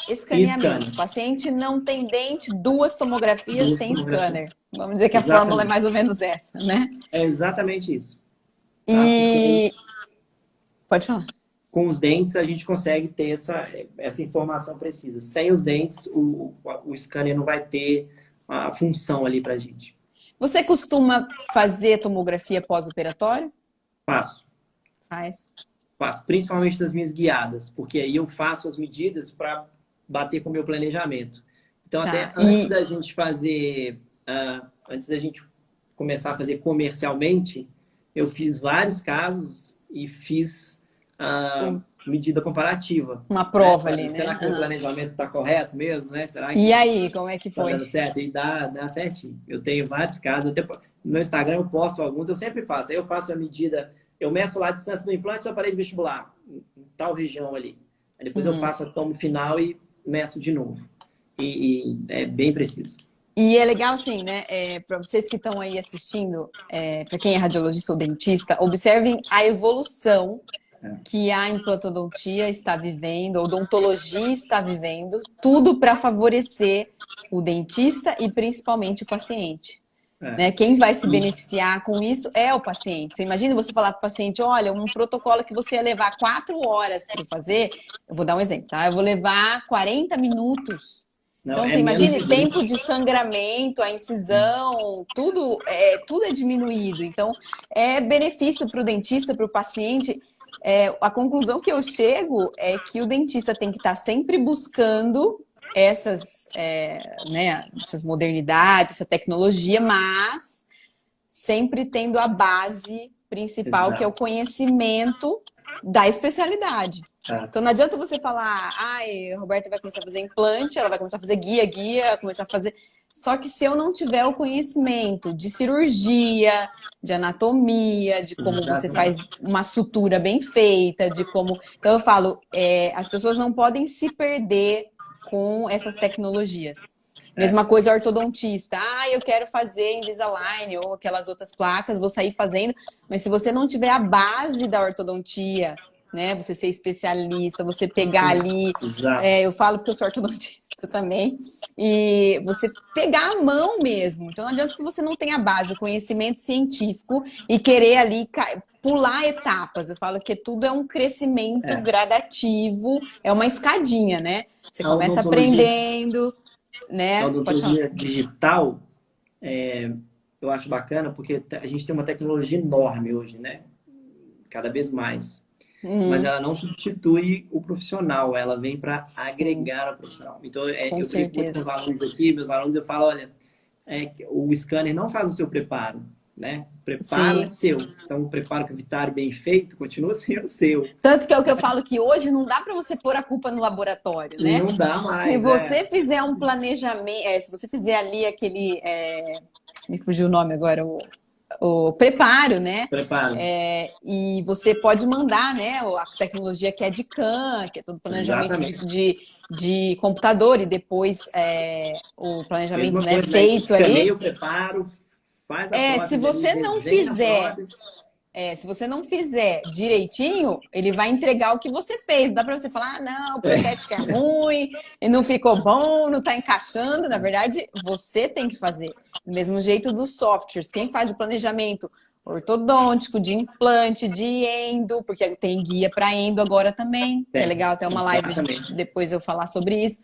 escaneamento. Paciente não tem dente, duas tomografias sem scanner. Vamos dizer que a fórmula é mais ou menos essa, né? É exatamente isso. E... Pode falar. Com os dentes, a gente consegue ter essa informação precisa. Sem os dentes, o scanner não vai ter a função ali pra gente. Você costuma fazer tomografia pós-operatório? Faço. Faz? Faço, principalmente das minhas guiadas, porque aí eu faço as medidas para bater com o meu planejamento. Então, até antes da gente fazer, antes da gente começar a fazer comercialmente, eu fiz vários casos e fiz medida comparativa. Uma prova ali, né? Será que o planejamento está correto mesmo, né? Será que e aí, como é que foi? Tá dando certo? E dá certinho. Eu tenho vários casos, até no meu Instagram eu posto alguns, eu sempre faço. Aí eu faço a medida, eu meço lá a distância do implante do aparelho vestibular, em tal região ali. Aí depois eu faço a tomo final e meço de novo. E é bem preciso. E é legal, assim, né? Para vocês que estão aí assistindo, para quem é radiologista ou dentista, observem a evolução que a implantodontia está vivendo, a odontologia está vivendo, tudo para favorecer o dentista e principalmente o paciente. Né? Quem vai se beneficiar com isso é o paciente. Você imagina você falar para o paciente, olha, um protocolo que você ia levar 4 horas para fazer, eu vou dar um exemplo, tá? Eu vou levar 40 minutos. Então, você imagine tempo de sangramento, a incisão, tudo é diminuído. Então, é benefício para o dentista, para o paciente. A conclusão que eu chego é que o dentista tem que estar sempre buscando essas modernidades, essa tecnologia, mas sempre tendo a base principal, que é o conhecimento da especialidade. Então não adianta você falar, a Roberta vai começar a fazer implante, ela vai começar a fazer guia, começar a fazer... Só que se eu não tiver o conhecimento de cirurgia, de anatomia, de como você faz uma sutura bem feita, de como... Então eu falo, as pessoas não podem se perder com essas tecnologias. Mesma coisa ortodontista. Eu quero fazer Invisalign ou aquelas outras placas, vou sair fazendo. Mas se você não tiver a base da ortodontia, né, você ser especialista, você pegar ali... eu falo porque eu sou ortodontista também, e você pegar a mão mesmo. Então não adianta se você não tem a base, o conhecimento científico e querer ali pular etapas. Eu falo que tudo é um crescimento gradativo, é uma escadinha, né? Você começa aprendendo, né? A odontologia digital, eu acho bacana porque a gente tem uma tecnologia enorme hoje, né? Cada vez mais. Mas ela não substitui o profissional, ela vem para agregar ao profissional. Então, eu brinco muito com os alunos aqui, meus alunos, eu falo, olha, o scanner não faz o seu preparo, né? O preparo é seu. Então, o preparo cavitário bem feito continua sendo seu. Tanto que é o que eu falo que hoje não dá para você pôr a culpa no laboratório, né? Não dá mais, se você fizer um planejamento, se você fizer ali aquele, me fugiu o nome agora, o preparo, né? Preparo. E você pode mandar, né? A tecnologia que é de CAM, que é todo planejamento de computador, e depois o planejamento, né, feito ali. O preparo, faz a prótese, se você não fizer. Se você não fizer direitinho, ele vai entregar o que você fez. Não dá para você falar, não, o protético é ruim, não ficou bom, não está encaixando. Na verdade, você tem que fazer. Do mesmo jeito dos softwares. Quem faz o planejamento ortodôntico, de implante, de endo, porque tem guia para endo agora também, que é legal até uma live, depois eu falar sobre isso.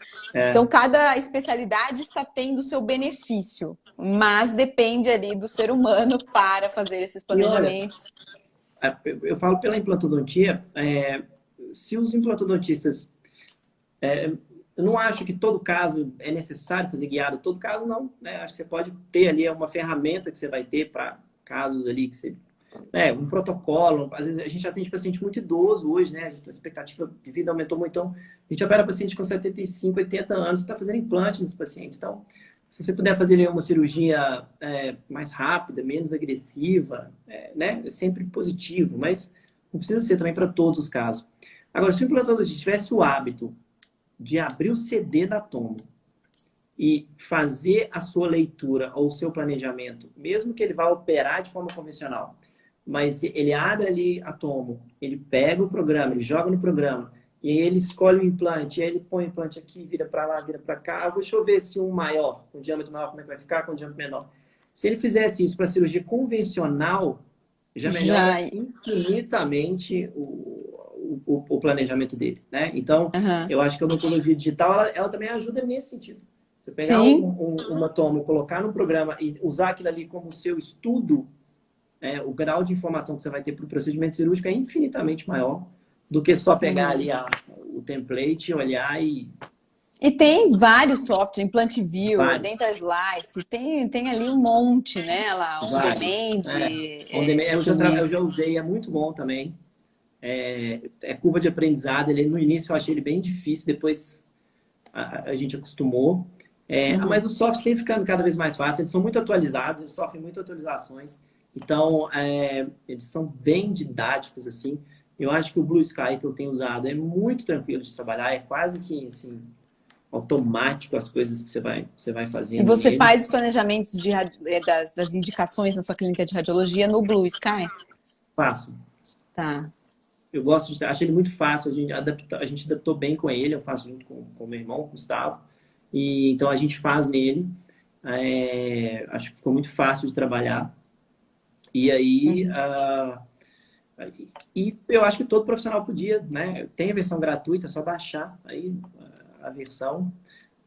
Então, cada especialidade está tendo o seu benefício, mas depende ali do ser humano para fazer esses planejamentos. Olha, eu falo pela implantodontia, se os implantodontistas... eu não acho que todo caso é necessário fazer guiado, todo caso não, né? Acho que você pode ter ali uma ferramenta que você vai ter para casos ali que você... um protocolo, às vezes a gente atende paciente muito idoso hoje, né? A expectativa de vida aumentou muito, então a gente opera paciente com 75, 80 anos e está fazendo implante nos pacientes. Então, se você puder fazer uma cirurgia mais rápida, menos agressiva, né? É sempre positivo, mas não precisa ser também para todos os casos. Agora, se o implantologista tivesse o hábito de abrir o CD da tomo e fazer a sua leitura ou o seu planejamento, mesmo que ele vá operar de forma convencional, mas ele abre ali a tomo, ele pega o programa, ele joga no programa, e aí ele escolhe o implante, e aí ele põe o implante aqui, vira para lá, vira para cá. Deixa eu ver se um maior, com diâmetro maior, como é que vai ficar, com diâmetro menor. Se ele fizesse isso para cirurgia convencional, já melhora infinitamente o planejamento dele, né? Então, eu acho que a odontologia digital, ela também ajuda nesse sentido. Você pegar uma tomo, colocar no programa e usar aquilo ali como seu estudo, o grau de informação que você vai ter para o procedimento cirúrgico é infinitamente maior do que só pegar ali o template, olhar e... E tem vários softwares, Implant View, Dental Slice, tem ali um monte, né? Lá, On Demand. Eu já usei, é muito bom também. Curva de aprendizado, no início eu achei ele bem difícil, depois a gente acostumou. Mas os softwares têm ficando cada vez mais fáceis, eles são muito atualizados, eles sofrem muitas atualizações. Então, eles são bem didáticos, assim. Eu acho que o Blue Sky que eu tenho usado é muito tranquilo de trabalhar, é quase que, assim, automático as coisas que você vai fazendo. E você faz os planejamentos das indicações na sua clínica de radiologia no Blue Sky? Faço. Tá. Eu acho ele muito fácil, a gente adaptou bem com ele, eu faço junto com o meu irmão, Gustavo, e então a gente faz nele, acho que ficou muito fácil de trabalhar. E aí, e eu acho que todo profissional podia, né? Tem a versão gratuita, é só baixar aí a versão,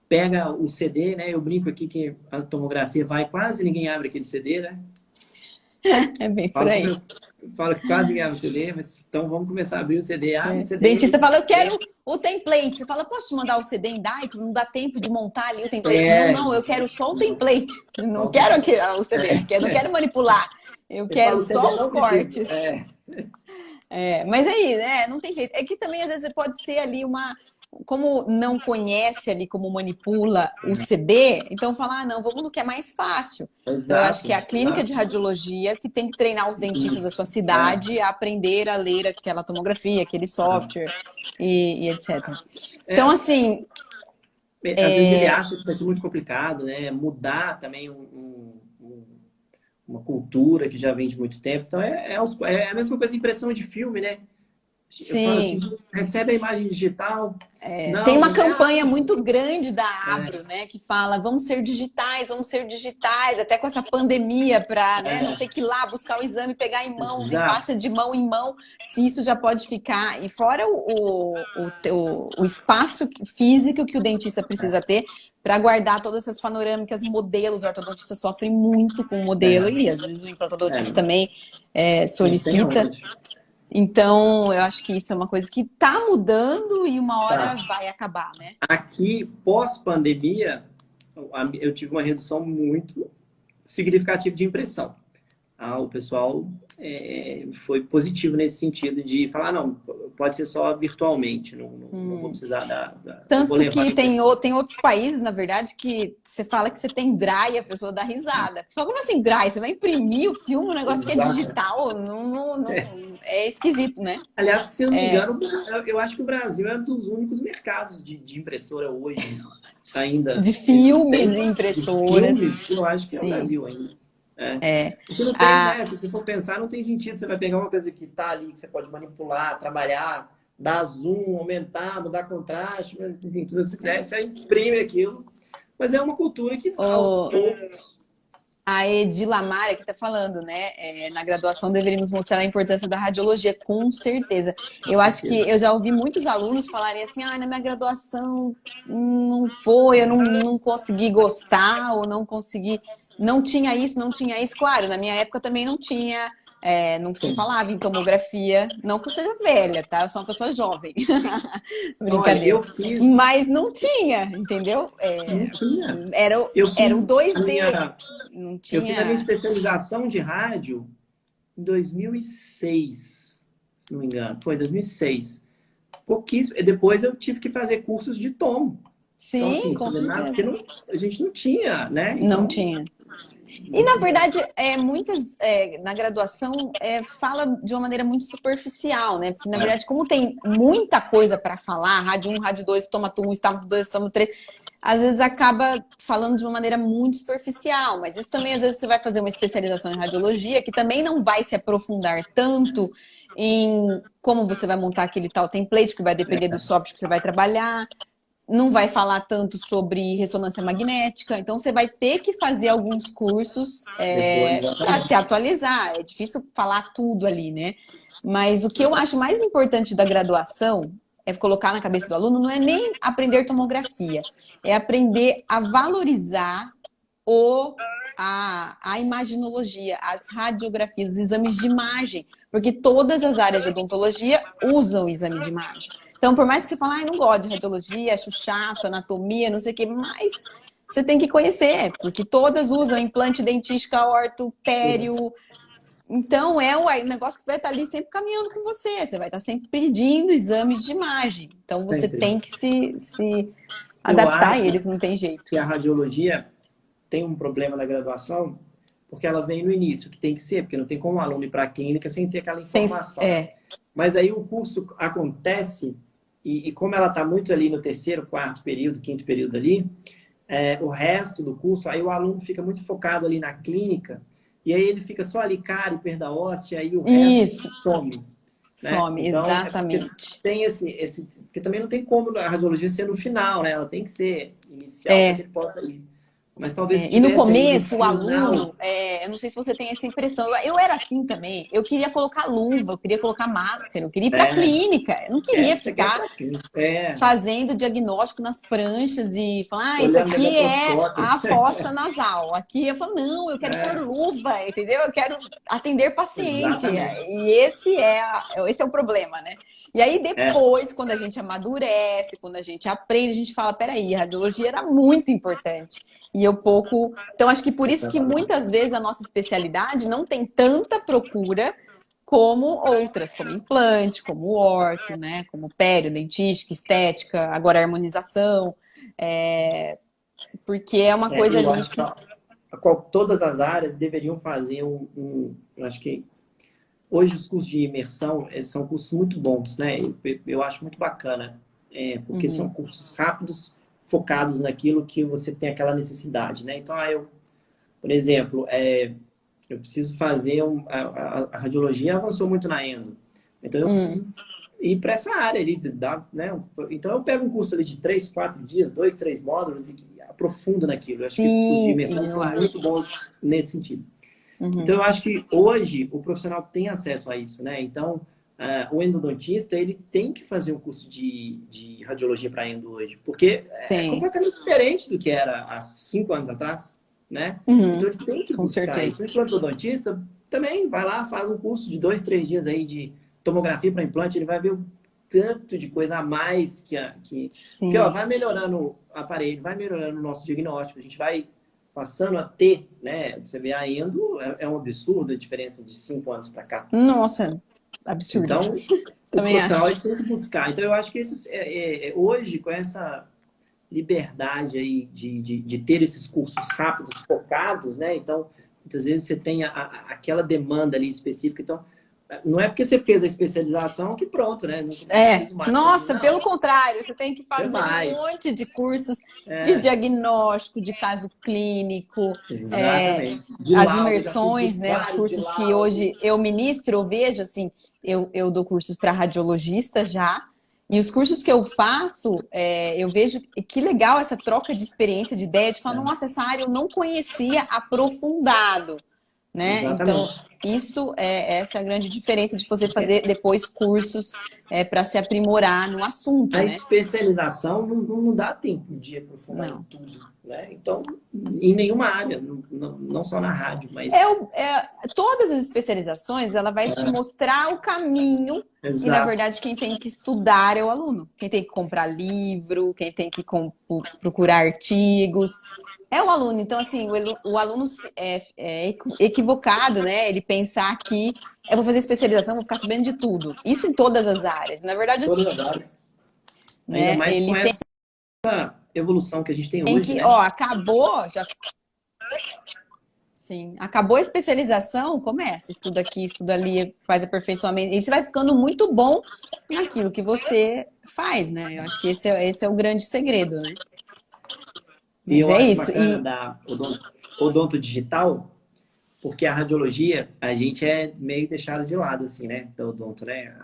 pega o CD, né? Eu brinco aqui que a tomografia quase ninguém abre aquele CD, né? É bem por aí. Fala que quase ninguém abre o CD, mas então vamos começar a abrir o CD. O CD. Dentista fala, eu quero o template. Você fala, posso te mandar o CD em DAI? Não dá tempo de montar ali o template. Não, eu quero só o template. Não quero o CD, eu não quero manipular. Eu quero só os cortes. Mas aí, não tem jeito. É que também, às vezes, pode ser ali como não conhece ali como manipula o CD, então fala, não, vamos no que é mais fácil. Exato, então, eu acho que é a clínica de radiologia que tem que treinar os dentistas da sua cidade a aprender a ler aquela tomografia, aquele software e etc. Então, assim... Às vezes ele acha que vai ser muito complicado, né? Mudar também uma cultura que já vem de muito tempo. Então, é a mesma coisa, impressão de filme, né? Sim. Assim, recebe a imagem digital. Tem uma campanha muito grande da Abro, né? Que fala, vamos ser digitais, até com essa pandemia, para não ter que ir lá buscar o exame, pegar em mãos, e passa de mão em mão, se isso já pode ficar. E fora o espaço físico que o dentista precisa ter para guardar todas essas panorâmicas, modelos. O ortodontista sofre muito com o modelo, e às vezes o implantodonista também solicita. Então, eu acho que isso é uma coisa que está mudando e uma hora vai acabar, né? Aqui, pós-pandemia, eu tive uma redução muito significativa de impressão. o pessoal foi positivo nesse sentido de falar, não, pode ser só virtualmente, não vou precisar eu vou Tanto levar que a impressão. tem outros países, na verdade, que você fala que você tem braille e a pessoa dá risada. Fala, como assim braille? Você vai imprimir o filme, um negócio que é Exato. digital? É esquisito, né? Aliás, se eu não me engano, eu acho que o Brasil é um dos únicos mercados de impressora hoje ainda De filmes e existentes. De impressoras. filmes, eu acho que é o Sim. Brasil ainda. É. Porque não tem, né? Se você for pensar, não tem sentido. Você vai pegar uma coisa que está ali, que você pode manipular, trabalhar, dar zoom, aumentar, mudar contraste, enfim, tudo que você quiser, você imprime aquilo. Mas é uma cultura que aos poucos. A Edilamara que está falando, né? Na graduação deveríamos mostrar a importância da radiologia, com certeza. Eu acho que eu já ouvi muitos alunos falarem assim, na minha graduação não foi, eu não consegui gostar, ou não consegui, não tinha isso, não tinha isso. Claro, na minha época também não tinha, não se falava em tomografia, não que eu seja velha, tá? Eu sou uma pessoa jovem. Olha, Brincadeira. eu fiz. Mas não tinha, entendeu? Não tinha. Era Eu o fiz 2D. Não eu fiz a minha tinha. especialização de rádio em 2006, se não me engano. Foi em 2006. Pouquíssimo. E depois eu tive que fazer cursos de tom. Então, Sim, assim, com porque certeza. a gente não tinha, né? Não Então, tinha. E, na verdade, muitas, na graduação, fala de uma maneira muito superficial, né? Porque, na verdade, como tem muita coisa para falar, rádio um, rádio 2, tomato 1, estômago 2, estômago 3, às vezes acaba falando de uma maneira muito superficial. Mas isso também, às vezes, você vai fazer uma especialização em radiologia, que também não vai se aprofundar tanto em como você vai montar aquele tal template, que vai depender do software que você vai trabalhar. Não vai falar tanto sobre ressonância magnética, então você vai ter que fazer alguns cursos depois, para se exatamente. atualizar. É difícil falar tudo ali, né? Mas o que eu acho mais importante da graduação é colocar na cabeça do aluno, não é nem aprender tomografia, é aprender a valorizar a imaginologia, as radiografias, os exames de imagem, porque todas as áreas de odontologia usam o exame de imagem. Então, por mais que você fale, não gosto de radiologia, acho chato, anatomia, não sei o quê, mas você tem que conhecer, porque todas usam implante dentística, orto, pério. Então, é o negócio que vai estar ali sempre caminhando com você. Você vai estar sempre pedindo exames de imagem. Então, você Sempre. tem que se Eu adaptar a acho eles, não tem jeito. que a radiologia tem um problema na graduação, porque ela vem no início, que tem que ser, porque não tem como o aluno ir para a clínica sem ter aquela informação. Mas aí o curso acontece, e como ela está muito ali no terceiro, quarto período, quinto período ali, o resto do curso, aí o aluno fica muito focado ali na clínica, e aí ele fica só ali, cárie, perda óssea, aí o resto some. Né? Some, Então, exatamente. tem porque também não tem como a radiologia ser no final, né? Ela tem que ser inicial para que ele possa ir. Mas talvez se E no tivesse aí no começo, o final... aluno, eu não sei se você tem essa impressão, eu era assim também, eu queria colocar luva, eu queria colocar máscara, eu queria ir para a clínica, eu não queria você quer ir ficar pra clínica. fazendo diagnóstico nas pranchas e falar, isso Olhando aqui é microscópio. a fossa nasal, aqui eu falo, não, eu quero pôr luva, entendeu? Eu quero atender paciente, Exatamente. e esse é o problema, né? E aí depois, quando a gente amadurece, quando a gente aprende, a gente fala, peraí, a radiologia era muito importante. E eu pouco... Então, acho que por isso que muitas vezes a nossa especialidade não tem tanta procura como outras, como implante, como orto, né? Como pério, dentística, estética, agora harmonização. Porque é uma coisa Eu ali acho que todas as áreas deveriam fazer eu acho que hoje os cursos de imersão são cursos muito bons, né? Eu acho muito bacana, porque são cursos rápidos, focados naquilo que você tem aquela necessidade, né? Então, por exemplo, eu preciso fazer a radiologia avançou muito na endo, então eu preciso ir para essa área ali, né? Então eu pego um curso ali de 3, 4 dias, 2, 3 módulos e aprofundo naquilo. Eu acho que esses cursos de imersão são muito bons nesse sentido. Então eu acho que hoje o profissional tem acesso a isso, né? Então o endodontista ele tem que fazer um curso de radiologia para endo hoje, porque é completamente diferente do que era há 5 anos atrás. Né? Então ele tem que buscar isso. O implantodontista também vai lá, faz um curso de 2, 3 dias aí de tomografia para implante, ele vai ver o tanto de coisa a mais que vai melhorando o aparelho, vai melhorando o nosso diagnóstico, a gente vai passando a ter, né? Você vê a endo, é um absurdo a diferença de 5 anos para cá. Nossa, absurdo. Então, o Também profissional acho. ele tem que buscar. Então, eu acho que isso, hoje, com essa liberdade aí de ter esses cursos rápidos, focados, né? Então, muitas vezes você tem aquela demanda ali específica. Então, não é porque você fez a especialização que pronto, né? Não preciso mais. Nossa, Não. pelo contrário, você tem que fazer Demais. um monte de cursos de diagnóstico, de caso clínico, Exatamente. as imersões, né? Os cursos que hoje eu ministro, eu vejo assim, eu dou cursos para radiologistas já, e os cursos que eu faço, eu vejo que legal essa troca de experiência, de ideia, de falar, nossa, essa área eu não conhecia aprofundado. Né? Então, essa é a grande diferença de você fazer depois cursos para se aprimorar no assunto. A né? especialização não dá tempo de aprofundar em tudo. Né? Então, em nenhuma área, não só na rádio, mas... Todas as especializações, ela vai te mostrar o caminho. Exato. E, na verdade, quem tem que estudar é o aluno. Quem tem que comprar livro, quem tem que procurar artigos... É o aluno. Então, assim, o aluno é equivocado, né? Ele pensar que eu vou fazer especialização, vou ficar sabendo de tudo. Isso em todas as áreas. Na verdade, todas as áreas. Né? Ainda mais ele com essa evolução que a gente tem hoje, né? Acabou, já... Sim, acabou a especialização, começa, estuda aqui, estuda ali, faz aperfeiçoamento. E você vai ficando muito bom naquilo que você faz, né? Eu acho que esse é o grande segredo, né? E eu acho bacana da odonto digital, porque a radiologia, a gente é meio deixado de lado, assim, né? Da odonto, né?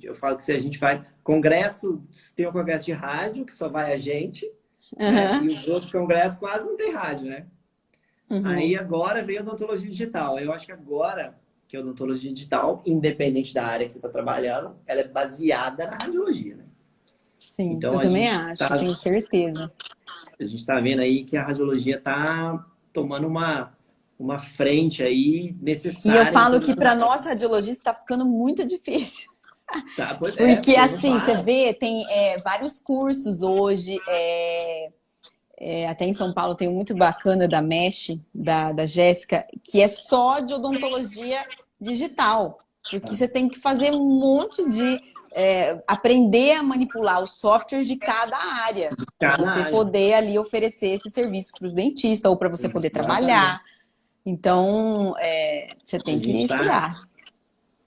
Eu falo que se a gente vai... Congresso, tem um congresso de rádio, que só vai a gente, né? E os outros congressos quase não tem rádio, né? Aí agora veio a odontologia digital. Eu acho que agora que a odontologia digital, independente da área que você está trabalhando, ela é baseada na radiologia, né? Sim, então, eu também acho, tenho certeza. A gente está vendo aí que a radiologia está tomando uma frente aí necessária. E eu falo que para nós radiologistas está ficando muito difícil. Tá, pois porque assim, você vê, tem vários cursos hoje, até em São Paulo tem um muito bacana da Mesh, da Jéssica, que é só de odontologia digital. Porque você tem que fazer um monte de... aprender a manipular os softwares de cada área. Para você poder ali oferecer esse serviço para o dentista ou para você poder trabalhar. Então, você tem que estudar.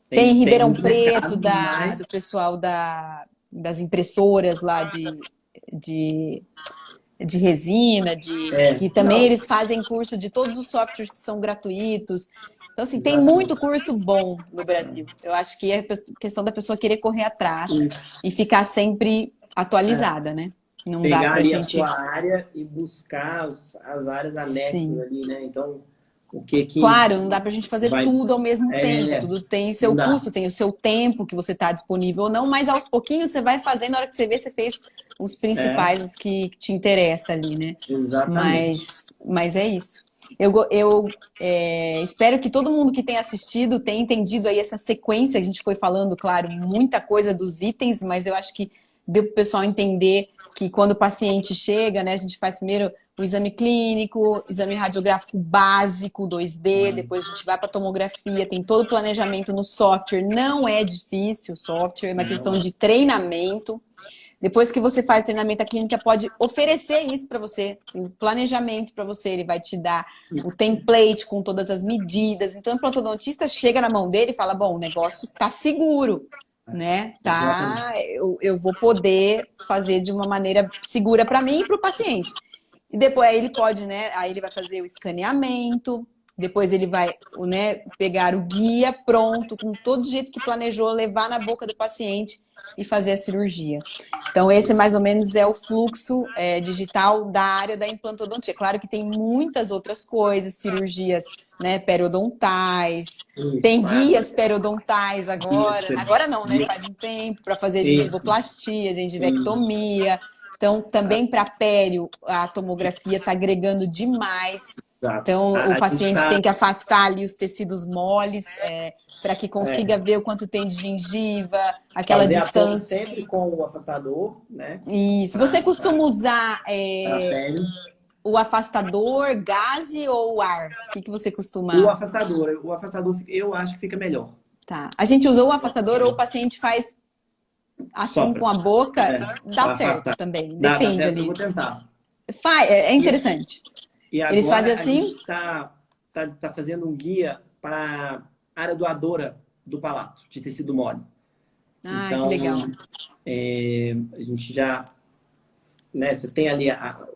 Tem Ribeirão Preto, do pessoal das impressoras lá de resina, que também eles fazem curso de todos os softwares que são gratuitos. Então, assim, tem muito curso bom no Brasil. Eu acho que é questão da pessoa querer correr atrás e ficar sempre atualizada, né? Não pegar dá pra ali gente... a sua área e buscar as áreas anexas ali, né? Então, o que... Claro, não dá pra gente fazer tudo ao mesmo tempo. Tudo tem seu custo, tem o seu tempo que você tá disponível ou não, mas aos pouquinhos você vai fazendo, na hora que você vê, você fez os principais, os que te interessam ali, né? Exatamente. Mas é isso. Eu espero que todo mundo que tenha assistido tenha entendido aí essa sequência. A gente foi falando, claro, muita coisa dos itens, mas eu acho que deu para o pessoal entender que quando o paciente chega, né, a gente faz primeiro o exame clínico, exame radiográfico básico, 2D, depois a gente vai para a tomografia, tem todo o planejamento no software. Não é difícil o software, é uma questão de treinamento. Depois que você faz treinamento, a clínica pode oferecer isso para você, o planejamento para você, ele vai te dar o template com todas as medidas. Então, o implantodontista chega na mão dele e fala, bom, o negócio tá seguro, né? Eu vou poder fazer de uma maneira segura para mim e para o paciente. E depois aí ele pode, né? Aí ele vai fazer o escaneamento, depois ele vai, né, pegar o guia pronto, com todo o jeito que planejou, levar na boca do paciente e fazer a cirurgia. Então, esse mais ou menos é o fluxo digital da área da implantodontia. Claro que tem muitas outras coisas, cirurgias, né, periodontais, tem guias periodontais agora. Agora não, né? Faz um tempo para fazer gengivoplastia, gengivectomia. Então, também para pério, a tomografia está agregando demais. Então, o paciente tem que afastar ali os tecidos moles para que consiga ver o quanto tem de gengiva, aquela fazer distância. Sempre com o afastador, né? E se você costuma usar o afastador, gaze ou ar? O que você costuma... O afastador eu acho que fica melhor. Tá. A gente usou o afastador ou o paciente faz assim Sopra. com a boca, dá certo Afastar. também, Dá depende certo, ali. eu vou tentar. É interessante. E Eles fazem agora a assim? gente tá fazendo um guia para a área doadora do palato, de tecido mole. Ah, que Então, legal. a gente já, né, você tem ali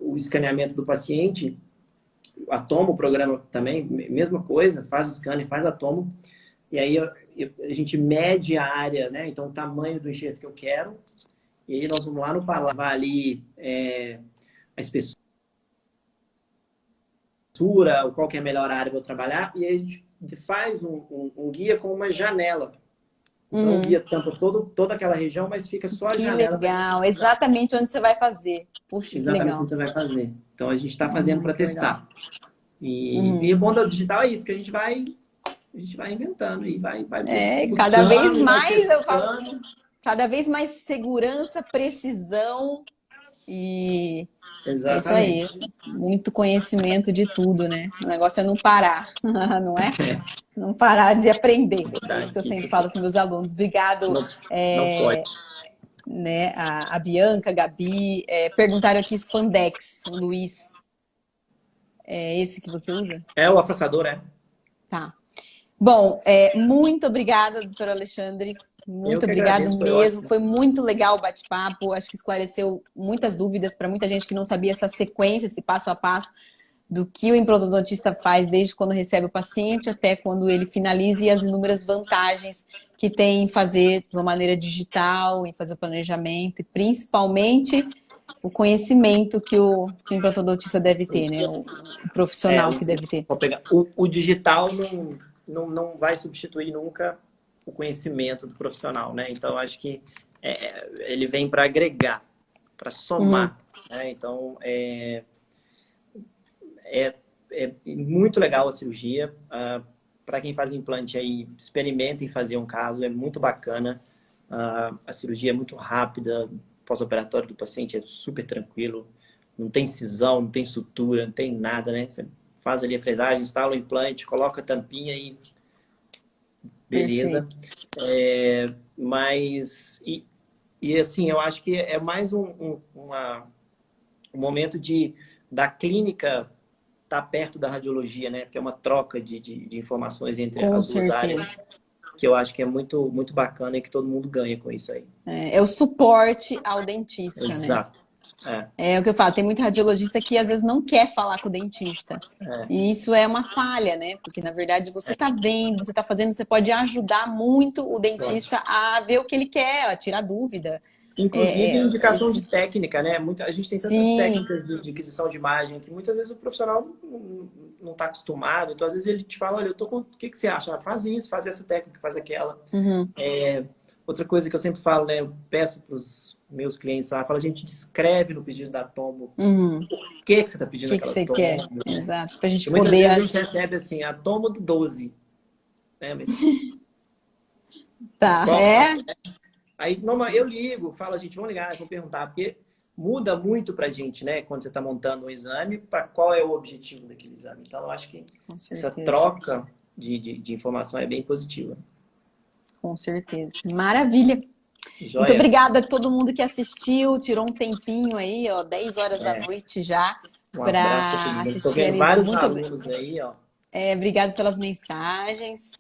o escaneamento do paciente, a tomo, o programa também, mesma coisa, faz o scan, faz a tomo, e aí a gente mede a área, né, então o tamanho do enxerto que eu quero, e aí nós vamos lá no palato, vai ali a espessura, qual que é a melhor área para eu trabalhar, e aí a gente faz um guia com uma janela. Então, o guia tampa toda aquela região, mas fica só a Que janela. legal, exatamente onde você vai fazer. Puxa, que Exatamente legal. onde você vai fazer. Então, a gente está fazendo para Que legal. testar. E o bom do digital é isso, que a gente vai inventando e vai Cada vez buscando, vai mais eu falo, testando. cada vez mais segurança, precisão e é isso aí. Exatamente. Muito conhecimento de tudo, né? O negócio é não parar, não é? Não parar de aprender. É isso Verdade. que eu sempre falo para meus alunos. Obrigado, Não pode. né? A Bianca, a Gabi, perguntaram aqui Spandex, o Luiz. É esse que você usa? É o afastador, é? Tá. Bom, muito obrigada, doutor Alexandre. Muito obrigado agradeço, mesmo. Foi muito legal o bate-papo. Acho que esclareceu muitas dúvidas para muita gente que não sabia essa sequência, esse passo a passo do que o implantodontista faz desde quando recebe o paciente até quando ele finaliza e as inúmeras vantagens que tem em fazer de uma maneira digital, em fazer o planejamento e principalmente o conhecimento que o implantodontista deve ter, né? O profissional que deve ter. Vou pegar. O digital não vai substituir nunca o conhecimento do profissional, né? Então, acho que ele vem para agregar, para somar. Né? Então, é muito legal a cirurgia. Para quem faz implante aí, experimentem fazer um caso, é muito bacana. A cirurgia é muito rápida, pós-operatório do paciente é super tranquilo, não tem cisão, não tem sutura, não tem nada, né? Você faz ali a fresagem, instala o implante, coloca a tampinha e beleza. Mas, assim, eu acho que é mais um momento da clínica estar perto da radiologia, né? Porque é uma troca de informações entre as duas áreas, que eu acho que é muito, muito bacana e que todo mundo ganha com isso aí. É o suporte ao dentista, né? Exato. É o que eu falo, tem muito radiologista que às vezes não quer falar com o dentista. E isso é uma falha, né? Porque na verdade você está vendo, você está fazendo, você pode ajudar muito o dentista a ver o que ele quer, a tirar dúvida. Inclusive indicação de técnica, né? A gente tem tantas técnicas de aquisição de imagem que muitas vezes o profissional não está acostumado. Então, às vezes ele te fala, olha, o que você acha? Faz isso, faz essa técnica, faz aquela. Outra coisa que eu sempre falo, né? Eu peço para os meus clientes lá, falo, a gente descreve no pedido da tomo o que você está pedindo aquela tomo. O que você quer, exato. Pra gente muitas poder... vezes a gente recebe assim, a tomo do 12. Né? Mas... Tá, Aí eu ligo, falo, a gente, vamos ligar, vou perguntar, porque muda muito pra gente, né? Quando você está montando um exame, para qual é o objetivo daquele exame. Então, eu acho que essa troca de informação é bem positiva. Com certeza. Maravilha. Joia. Muito obrigada a todo mundo que assistiu, tirou um tempinho aí, ó, 10 horas da noite já, para assistir. Estou vendo vários alunos aí, ó. Obrigado pelas mensagens.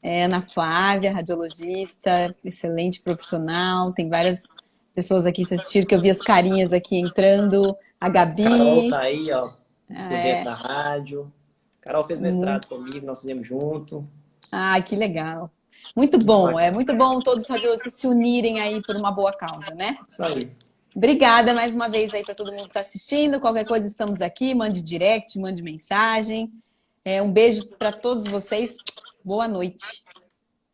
Ana Flávia, radiologista, excelente profissional. Tem várias pessoas aqui que assistiram, que eu vi as carinhas aqui entrando. A Gabi. Carol tá aí, ó, dentro da rádio. Carol fez mestrado comigo, nós fizemos junto. Ah, que legal. Muito bom, é muito bom todos os radiologistas se unirem aí por uma boa causa, né? Isso aí. Obrigada mais uma vez aí para todo mundo que está assistindo. Qualquer coisa estamos aqui, mande direct, mande mensagem. Um beijo para todos vocês. Boa noite.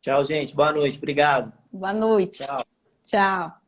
Tchau, gente. Boa noite. Obrigado. Boa noite. Tchau. Tchau.